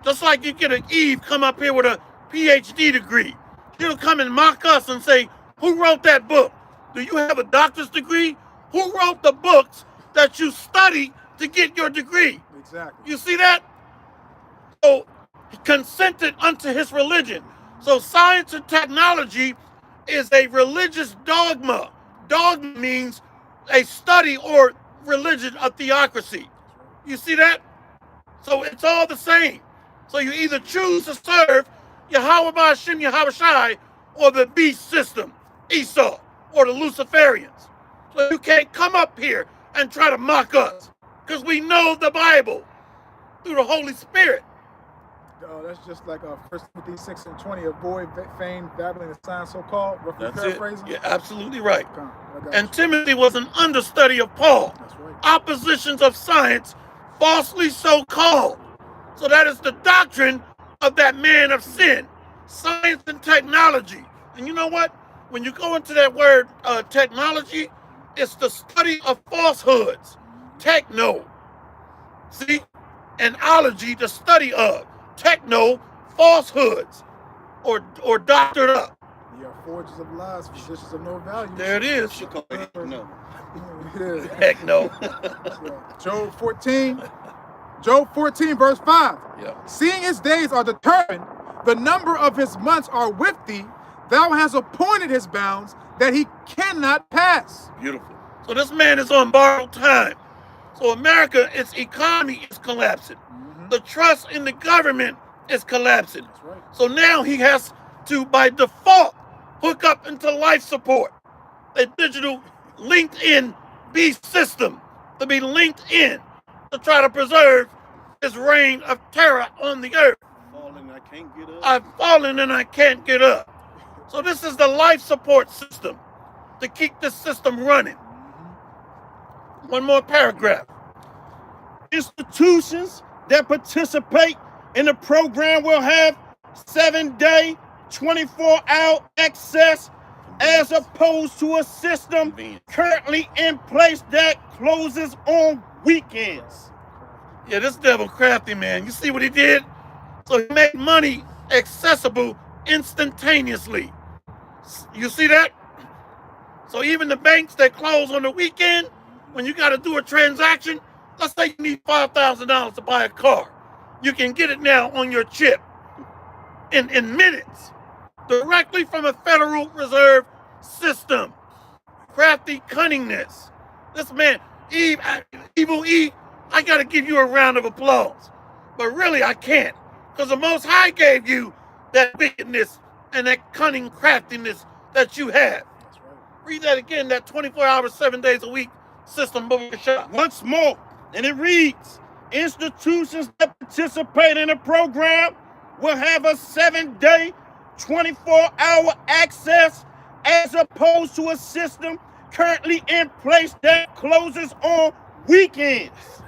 Just like you get an Eve come up here with a PhD degree. She'll come and mock us and say, who wrote that book? Do you have a doctor's degree? Who wrote the books that you study to get your degree? Exactly. You see that? So he consented unto his religion. So science and technology is a religious dogma. Dogma means a study or religion of theocracy. You see that? So it's all the same. So you either choose to serve Yahweh B'Hashem Yahweh Shai or the beast system, Esau, or the Luciferians. So you can't come up here and try to mock us because we know the Bible through the Holy Spirit. That's just like 1 Timothy 6 and 20, avoid vain babbling and signs so-called, roughly That's paraphrasing. it. You're absolutely right. And you. Timothy was an understudy of Paul. That's right. Oppositions of science, falsely so-called. So that is the doctrine of that man of sin, science and technology. And you know what? When you go into that word technology, it's the study of falsehoods. Techno. See? And ology, the study of. Techno, falsehoods. Or doctored up. Yeah, forgers of lies, physicians of no value. There it is. No. Heck no. Job 14, verse 5. Yeah. Seeing his days are determined, the number of his months are with thee, thou hast appointed his bounds, that he cannot pass. Beautiful. So this man is on borrowed time. So America, its economy is collapsing. The trust in the government is collapsing. That's right. So now he has to, by default, hook up into life support, a digital LinkedIn beast system to be linked in to try to preserve his reign of terror on the earth. Falling, I can't get up. I've fallen and I can't get up. So this is the life support system to keep this system running. One more paragraph. Institutions that participate in the program will have 7-day, 24-hour access as opposed to a system currently in place that closes on weekends. Yeah, this devil crafty, man. You see what he did? So he made money accessible instantaneously. You see that? So even the banks that close on the weekend, when you got to do a transaction, let's say you need $5,000 to buy a car. You can get it now on your chip in minutes, directly from a Federal Reserve system. Crafty cunningness. This man, Evil E, I got to give you a round of applause. But really, I can't. Because the Most High gave you that wickedness and that cunning craftiness that you have. That's right. Read that again, that 24 hours, 7 days a week system. Once more, and it reads, institutions that participate in the program will have a 7-day, 24-hour access as opposed to a system currently in place that closes on weekends.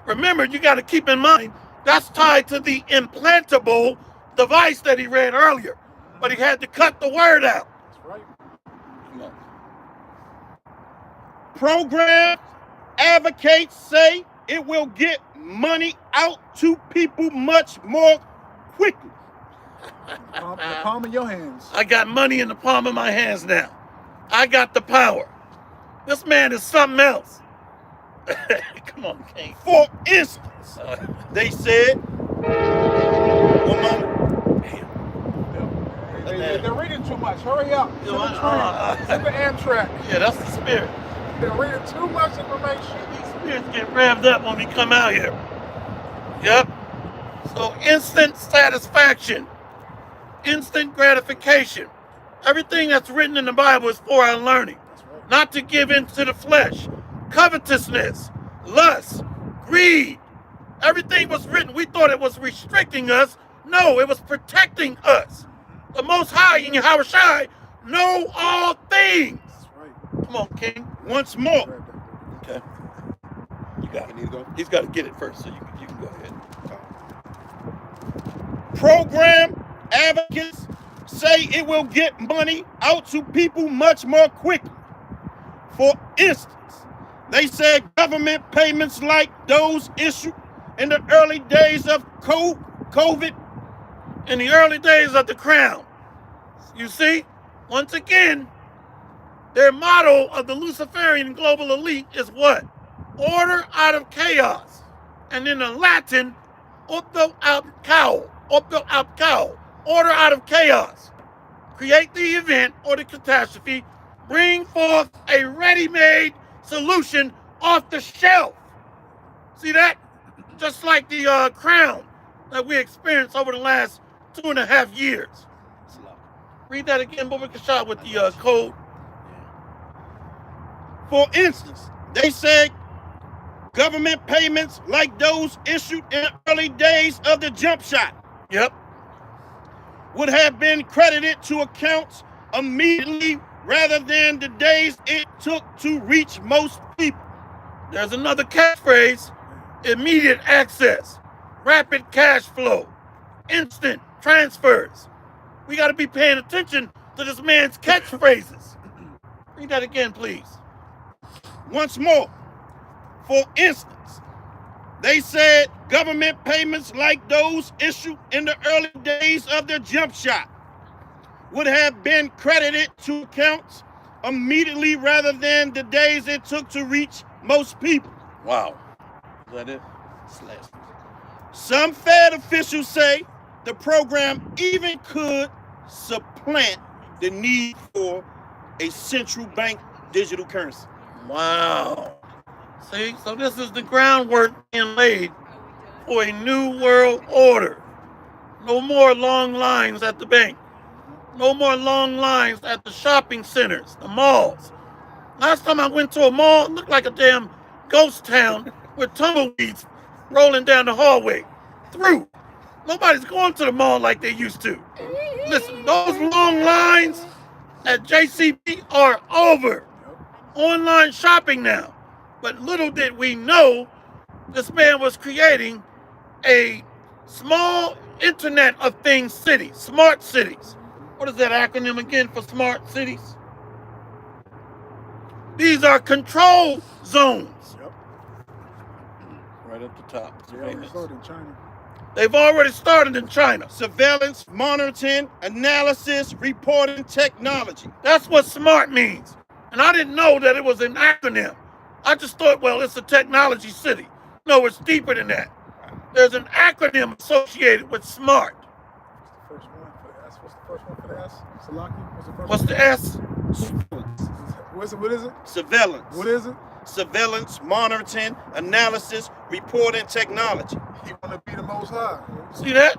Remember, you got to keep in mind, that's tied to the implantable device that he read earlier. But he had to cut the word out. That's right. Come on. Program advocates say it will get money out to people much more quickly. The palm of your hands. I got money in the palm of my hands now. I got the power. This man is something else. Come on, King. For instance, they said, one moment. They're reading too much. Hurry up. Send the train. Send the Amtrak. Yeah, that's the spirit. They're reading too much information. These spirits get revved up when we come out here. Yep. So instant satisfaction, instant gratification. Everything that's written in the Bible is for our learning. Right. Not to give in to the flesh. Covetousness, lust, greed. Everything was written. We thought it was restricting us. No, it was protecting us. The Most High in Yahushua know all things. That's right. Come on, King. Once more. Okay. You got it. He's got to get it first, so you can go ahead. Program advocates say it will get money out to people much more quickly. For instance, they said government payments like those issued in the early days of COVID. In the early days of the crown. You see, once again, their motto of the Luciferian global elite is what? Order out of chaos. And in the Latin, opto ab cao, order out of chaos. Create the event or the catastrophe, bring forth a ready-made solution off the shelf. See that? Just like the crown that we experienced over the last 2.5 years. Read that again, Bobby Kashad, with the code. For instance, they said government payments like those issued in the early days of the jump shot. Yep. Would have been credited to accounts immediately rather than the days it took to reach most people. There's another catchphrase: immediate access, rapid cash flow, instant transfers. We got to be paying attention to this man's catchphrases. Read that again, please. Once more, for instance, they said government payments like those issued in the early days of the jump shot would have been credited to accounts immediately rather than the days it took to reach most people. Wow. Is that it? Some Fed officials say the program even could supplant the need for a central bank digital currency. Wow. See, so this is the groundwork being laid for a new world order. No more long lines at the bank. No more long lines at the shopping centers, the malls. Last time I went to a mall, it looked like a damn ghost town with tumbleweeds rolling down the hallway. Through. Nobody's going to the mall like they used to. Listen, those long lines at JCB are over. Online shopping now. But little did we know this man was creating a small Internet of Things city, smart cities. What is that acronym again for smart cities? These are control zones. Yep. Right up the top. They already started in China. They've already started in China. Surveillance, monitoring, analysis, reporting technology. That's what SMART means. And I didn't know that it was an acronym. I just thought, well, it's a technology city. No, it's deeper than that. There's an acronym associated with SMART. What's the first one for the S? What's the first one for the S? Salaki? What's the first What's one? the S? What is it? Surveillance. What is it? Surveillance, monitoring, analysis, reporting technology. He want to be the Most High. See that?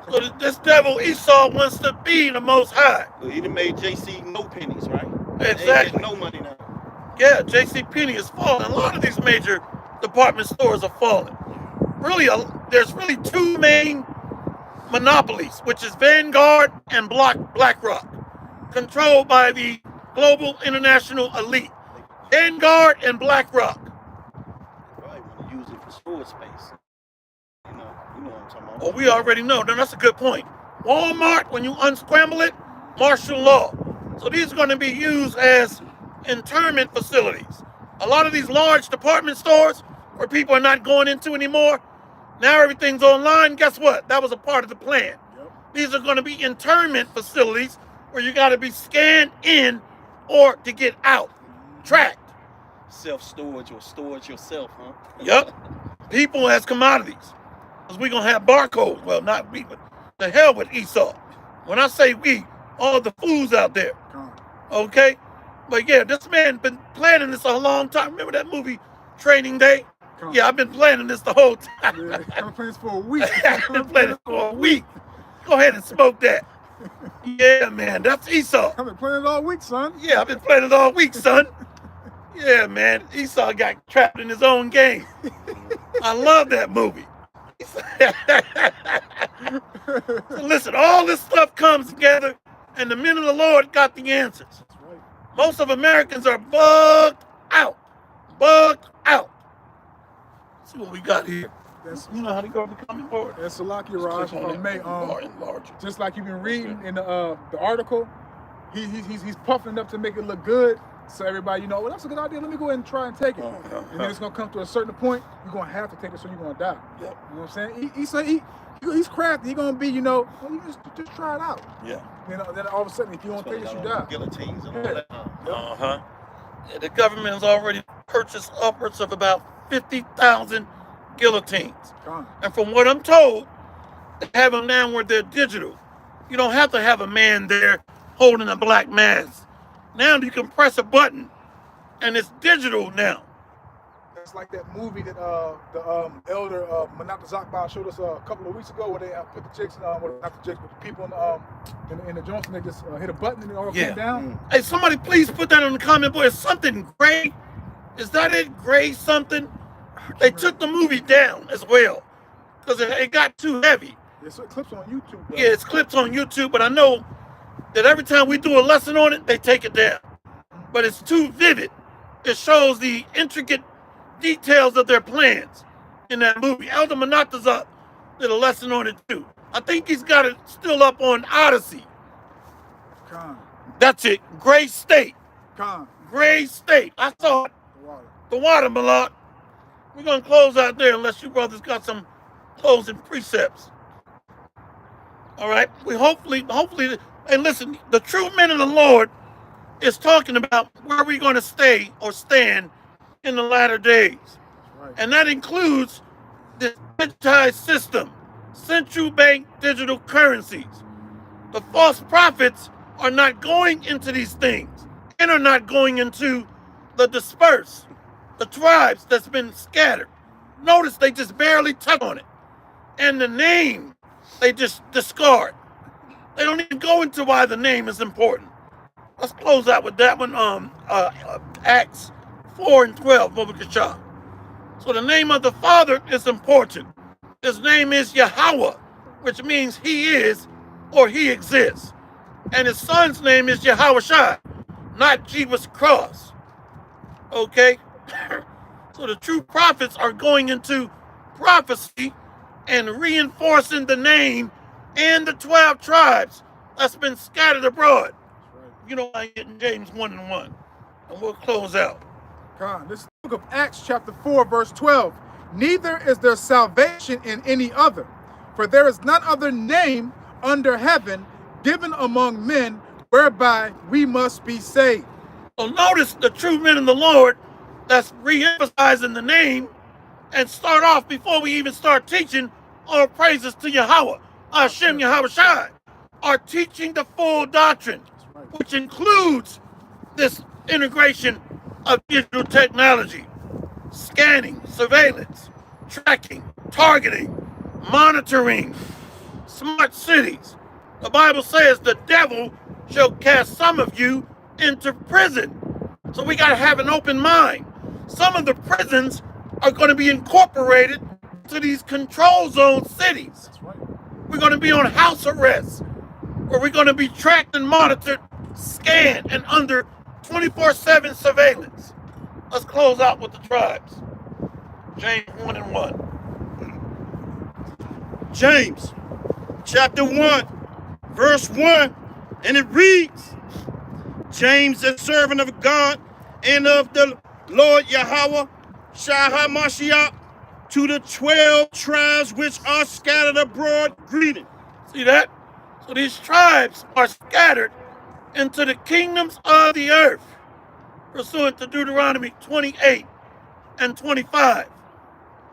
So this devil Esau wants to be the Most High. Well, he done made JC no pennies, right? Exactly. No money now. Yeah, JCPenney is falling. A lot of these major department stores are falling. Really, there's really two main monopolies, which is Vanguard and BlackRock, controlled by the global international elite. Vanguard and BlackRock. Probably want to use it for store space. You know what I'm talking about. Oh, we already know. Now, that's a good point. Walmart, when you unscramble it, martial law. So these are going to be used as internment facilities. A lot of these large department stores where people are not going into anymore, now everything's online. Guess what? That was a part of the plan. Yep. These are going to be internment facilities where you got to be scanned in or to get out, tracked. Self-storage or storage yourself, huh? Yep. People as commodities. Because we're going to have barcodes. Well, not we, but the hell with Esau. When I say we, all the fools out there. Okay? But yeah, this man been planning this a long time. Remember that movie, Training Day? Yeah, I've been planning this the whole time. Yeah, I've been planning this for a week. I've been planning this for a week. Go ahead and smoke that. Yeah, man, that's Esau. I've been planning it all week, son. Yeah, I've been playing it all week, son. Yeah, man, Esau got trapped in his own game. I love that movie. So listen, all this stuff comes together, and the men of the Lord got the answers. That's right. Most of Americans are bugged out. Bugged out. Let's see what we got here. That's, You know how to go to the comment board? that's Salaki Raj. May, Enlarge it. just like you've been reading in the article, he's puffing up to make it look good. So everybody, well, that's a good idea. Let me go ahead and try and take it. And then it's gonna come to a certain point. You're gonna have to take it, so you're gonna die. Yep. You know what I'm saying? He's crafty. He's gonna be, well, you just try it out. Yeah. Then all of a sudden, if you don't take it, you die. Guillotines and all Yeah. that. Uh-huh. Yeah, the government has already purchased upwards of about 50,000 guillotines. Gone. And from what I'm told, they have them now where they're digital. You don't have to have a man there holding a black mask. Now you can press a button, and it's digital now. That's like that movie that the elder Manata Zakba showed us a couple of weeks ago, where they put the chicks, not the chicks, but the people in the Johnson, they just hit a button and it all came down. Hey, somebody please put that on the comment board. It's something gray. Is that it? Gray something? They took the movie down as well because it got too heavy. Yeah, so it clips on YouTube. Though. Yeah, it's clips on YouTube, but I know that every time we do a lesson on it, they take it down. But it's too vivid. It shows the intricate details of their plans in that movie. Elder Manatazak did a lesson on it too. I think he's got it still up on Odyssey. Con. That's it. Gray State. Con. Gray State. I saw it. The water. The water, Malak. We're going to close out there unless you brothers got some closing precepts. All right? We hopefully, hey, listen, the true men of the Lord is talking about where we're going to stay or stand in the latter days. Right. And that includes the digitized system, central bank digital currencies. The false prophets are not going into these things and are not going into the dispersed. the tribes that's been scattered. Notice they just barely touch on it. And the name, they just discard. They don't even go into why the name is important. Let's close out with that one. Acts 4 and 12, Bobakashah. So the name of the Father is important. His name is Yahweh, which means he is or he exists. And his son's name is Yahushua, not Jesus Cross. Okay? So the true prophets are going into prophecy and reinforcing the name and the 12 tribes that's been scattered abroad. You know, I get in James 1 and 1. And we'll close out. God, this is the book of Acts chapter 4, verse 12. Neither is there salvation in any other, for there is none other name under heaven given among men whereby we must be saved. So notice the true men in the Lord that's re-emphasizing the name and start off before we even start teaching all praises to Yahweh, Hashem Yahushua, are teaching the full doctrine, which includes this integration of digital technology, scanning, surveillance, tracking, targeting, monitoring, smart cities. The Bible says the devil shall cast some of you into prison. So we got to have an open mind. Some of the prisons are going to be incorporated to these control zone cities. We're going to be on house arrest, where we're going to be tracked and monitored, scanned, and under 24/7 surveillance. Let's close out with the tribes. James 1 and 1. James chapter 1, verse 1, and it reads, James, a servant of God and of the Lord Yahweh, Shah Mashiach, to the 12 tribes which are scattered abroad, greeting. See that? So these tribes are scattered into the kingdoms of the earth, pursuant to Deuteronomy 28 and 25,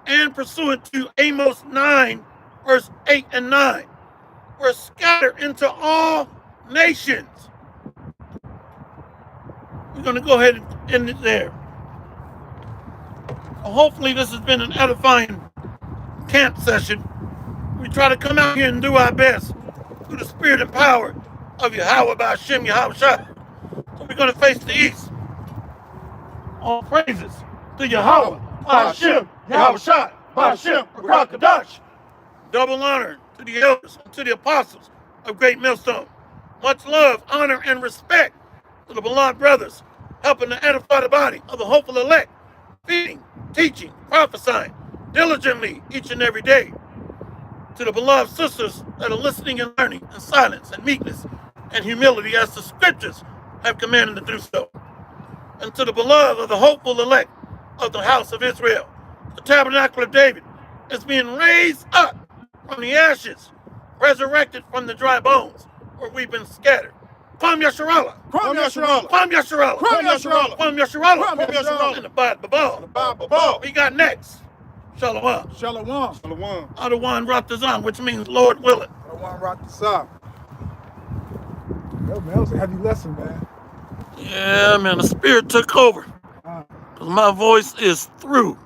and pursuant to Amos 9, verse 8 and 9. We're scattered into all nations. We're going to go ahead and end it there. Well, hopefully this has been an edifying camp session. We try to come out here and do our best through the spirit and power of Yahweh by Hashem Yahushua. So we're going to face the east. All praises to Yahweh by Hashem Yahushua by Hashem Rakadash. Double honor to the elders and to the apostles of Great Millstone. Much love, honor, and respect to the beloved brothers helping to edify the body of the hopeful elect, feeding, teaching, prophesying diligently each and every day. To the beloved sisters that are listening and learning in silence and meekness and humility as the scriptures have commanded to do so. And to the beloved of the hopeful elect of the house of Israel, the tabernacle of David is being raised up from the ashes, resurrected from the dry bones where we've been scattered. Kwam Yasharallah. Kwam Yasharallah. Kwam Yasharallah. Kwam Yasharallah. Kwam Yasharallah. Kwam Yasharallah. And the Babal. Babal. We got next. Shalom. Shalom. Shalom. Adawan Ratazan, which means Lord willing. Shalom, rock the south. Yo, man, that was a heavy lesson, man. Yeah, man, the spirit took over. 'Cause my voice is through.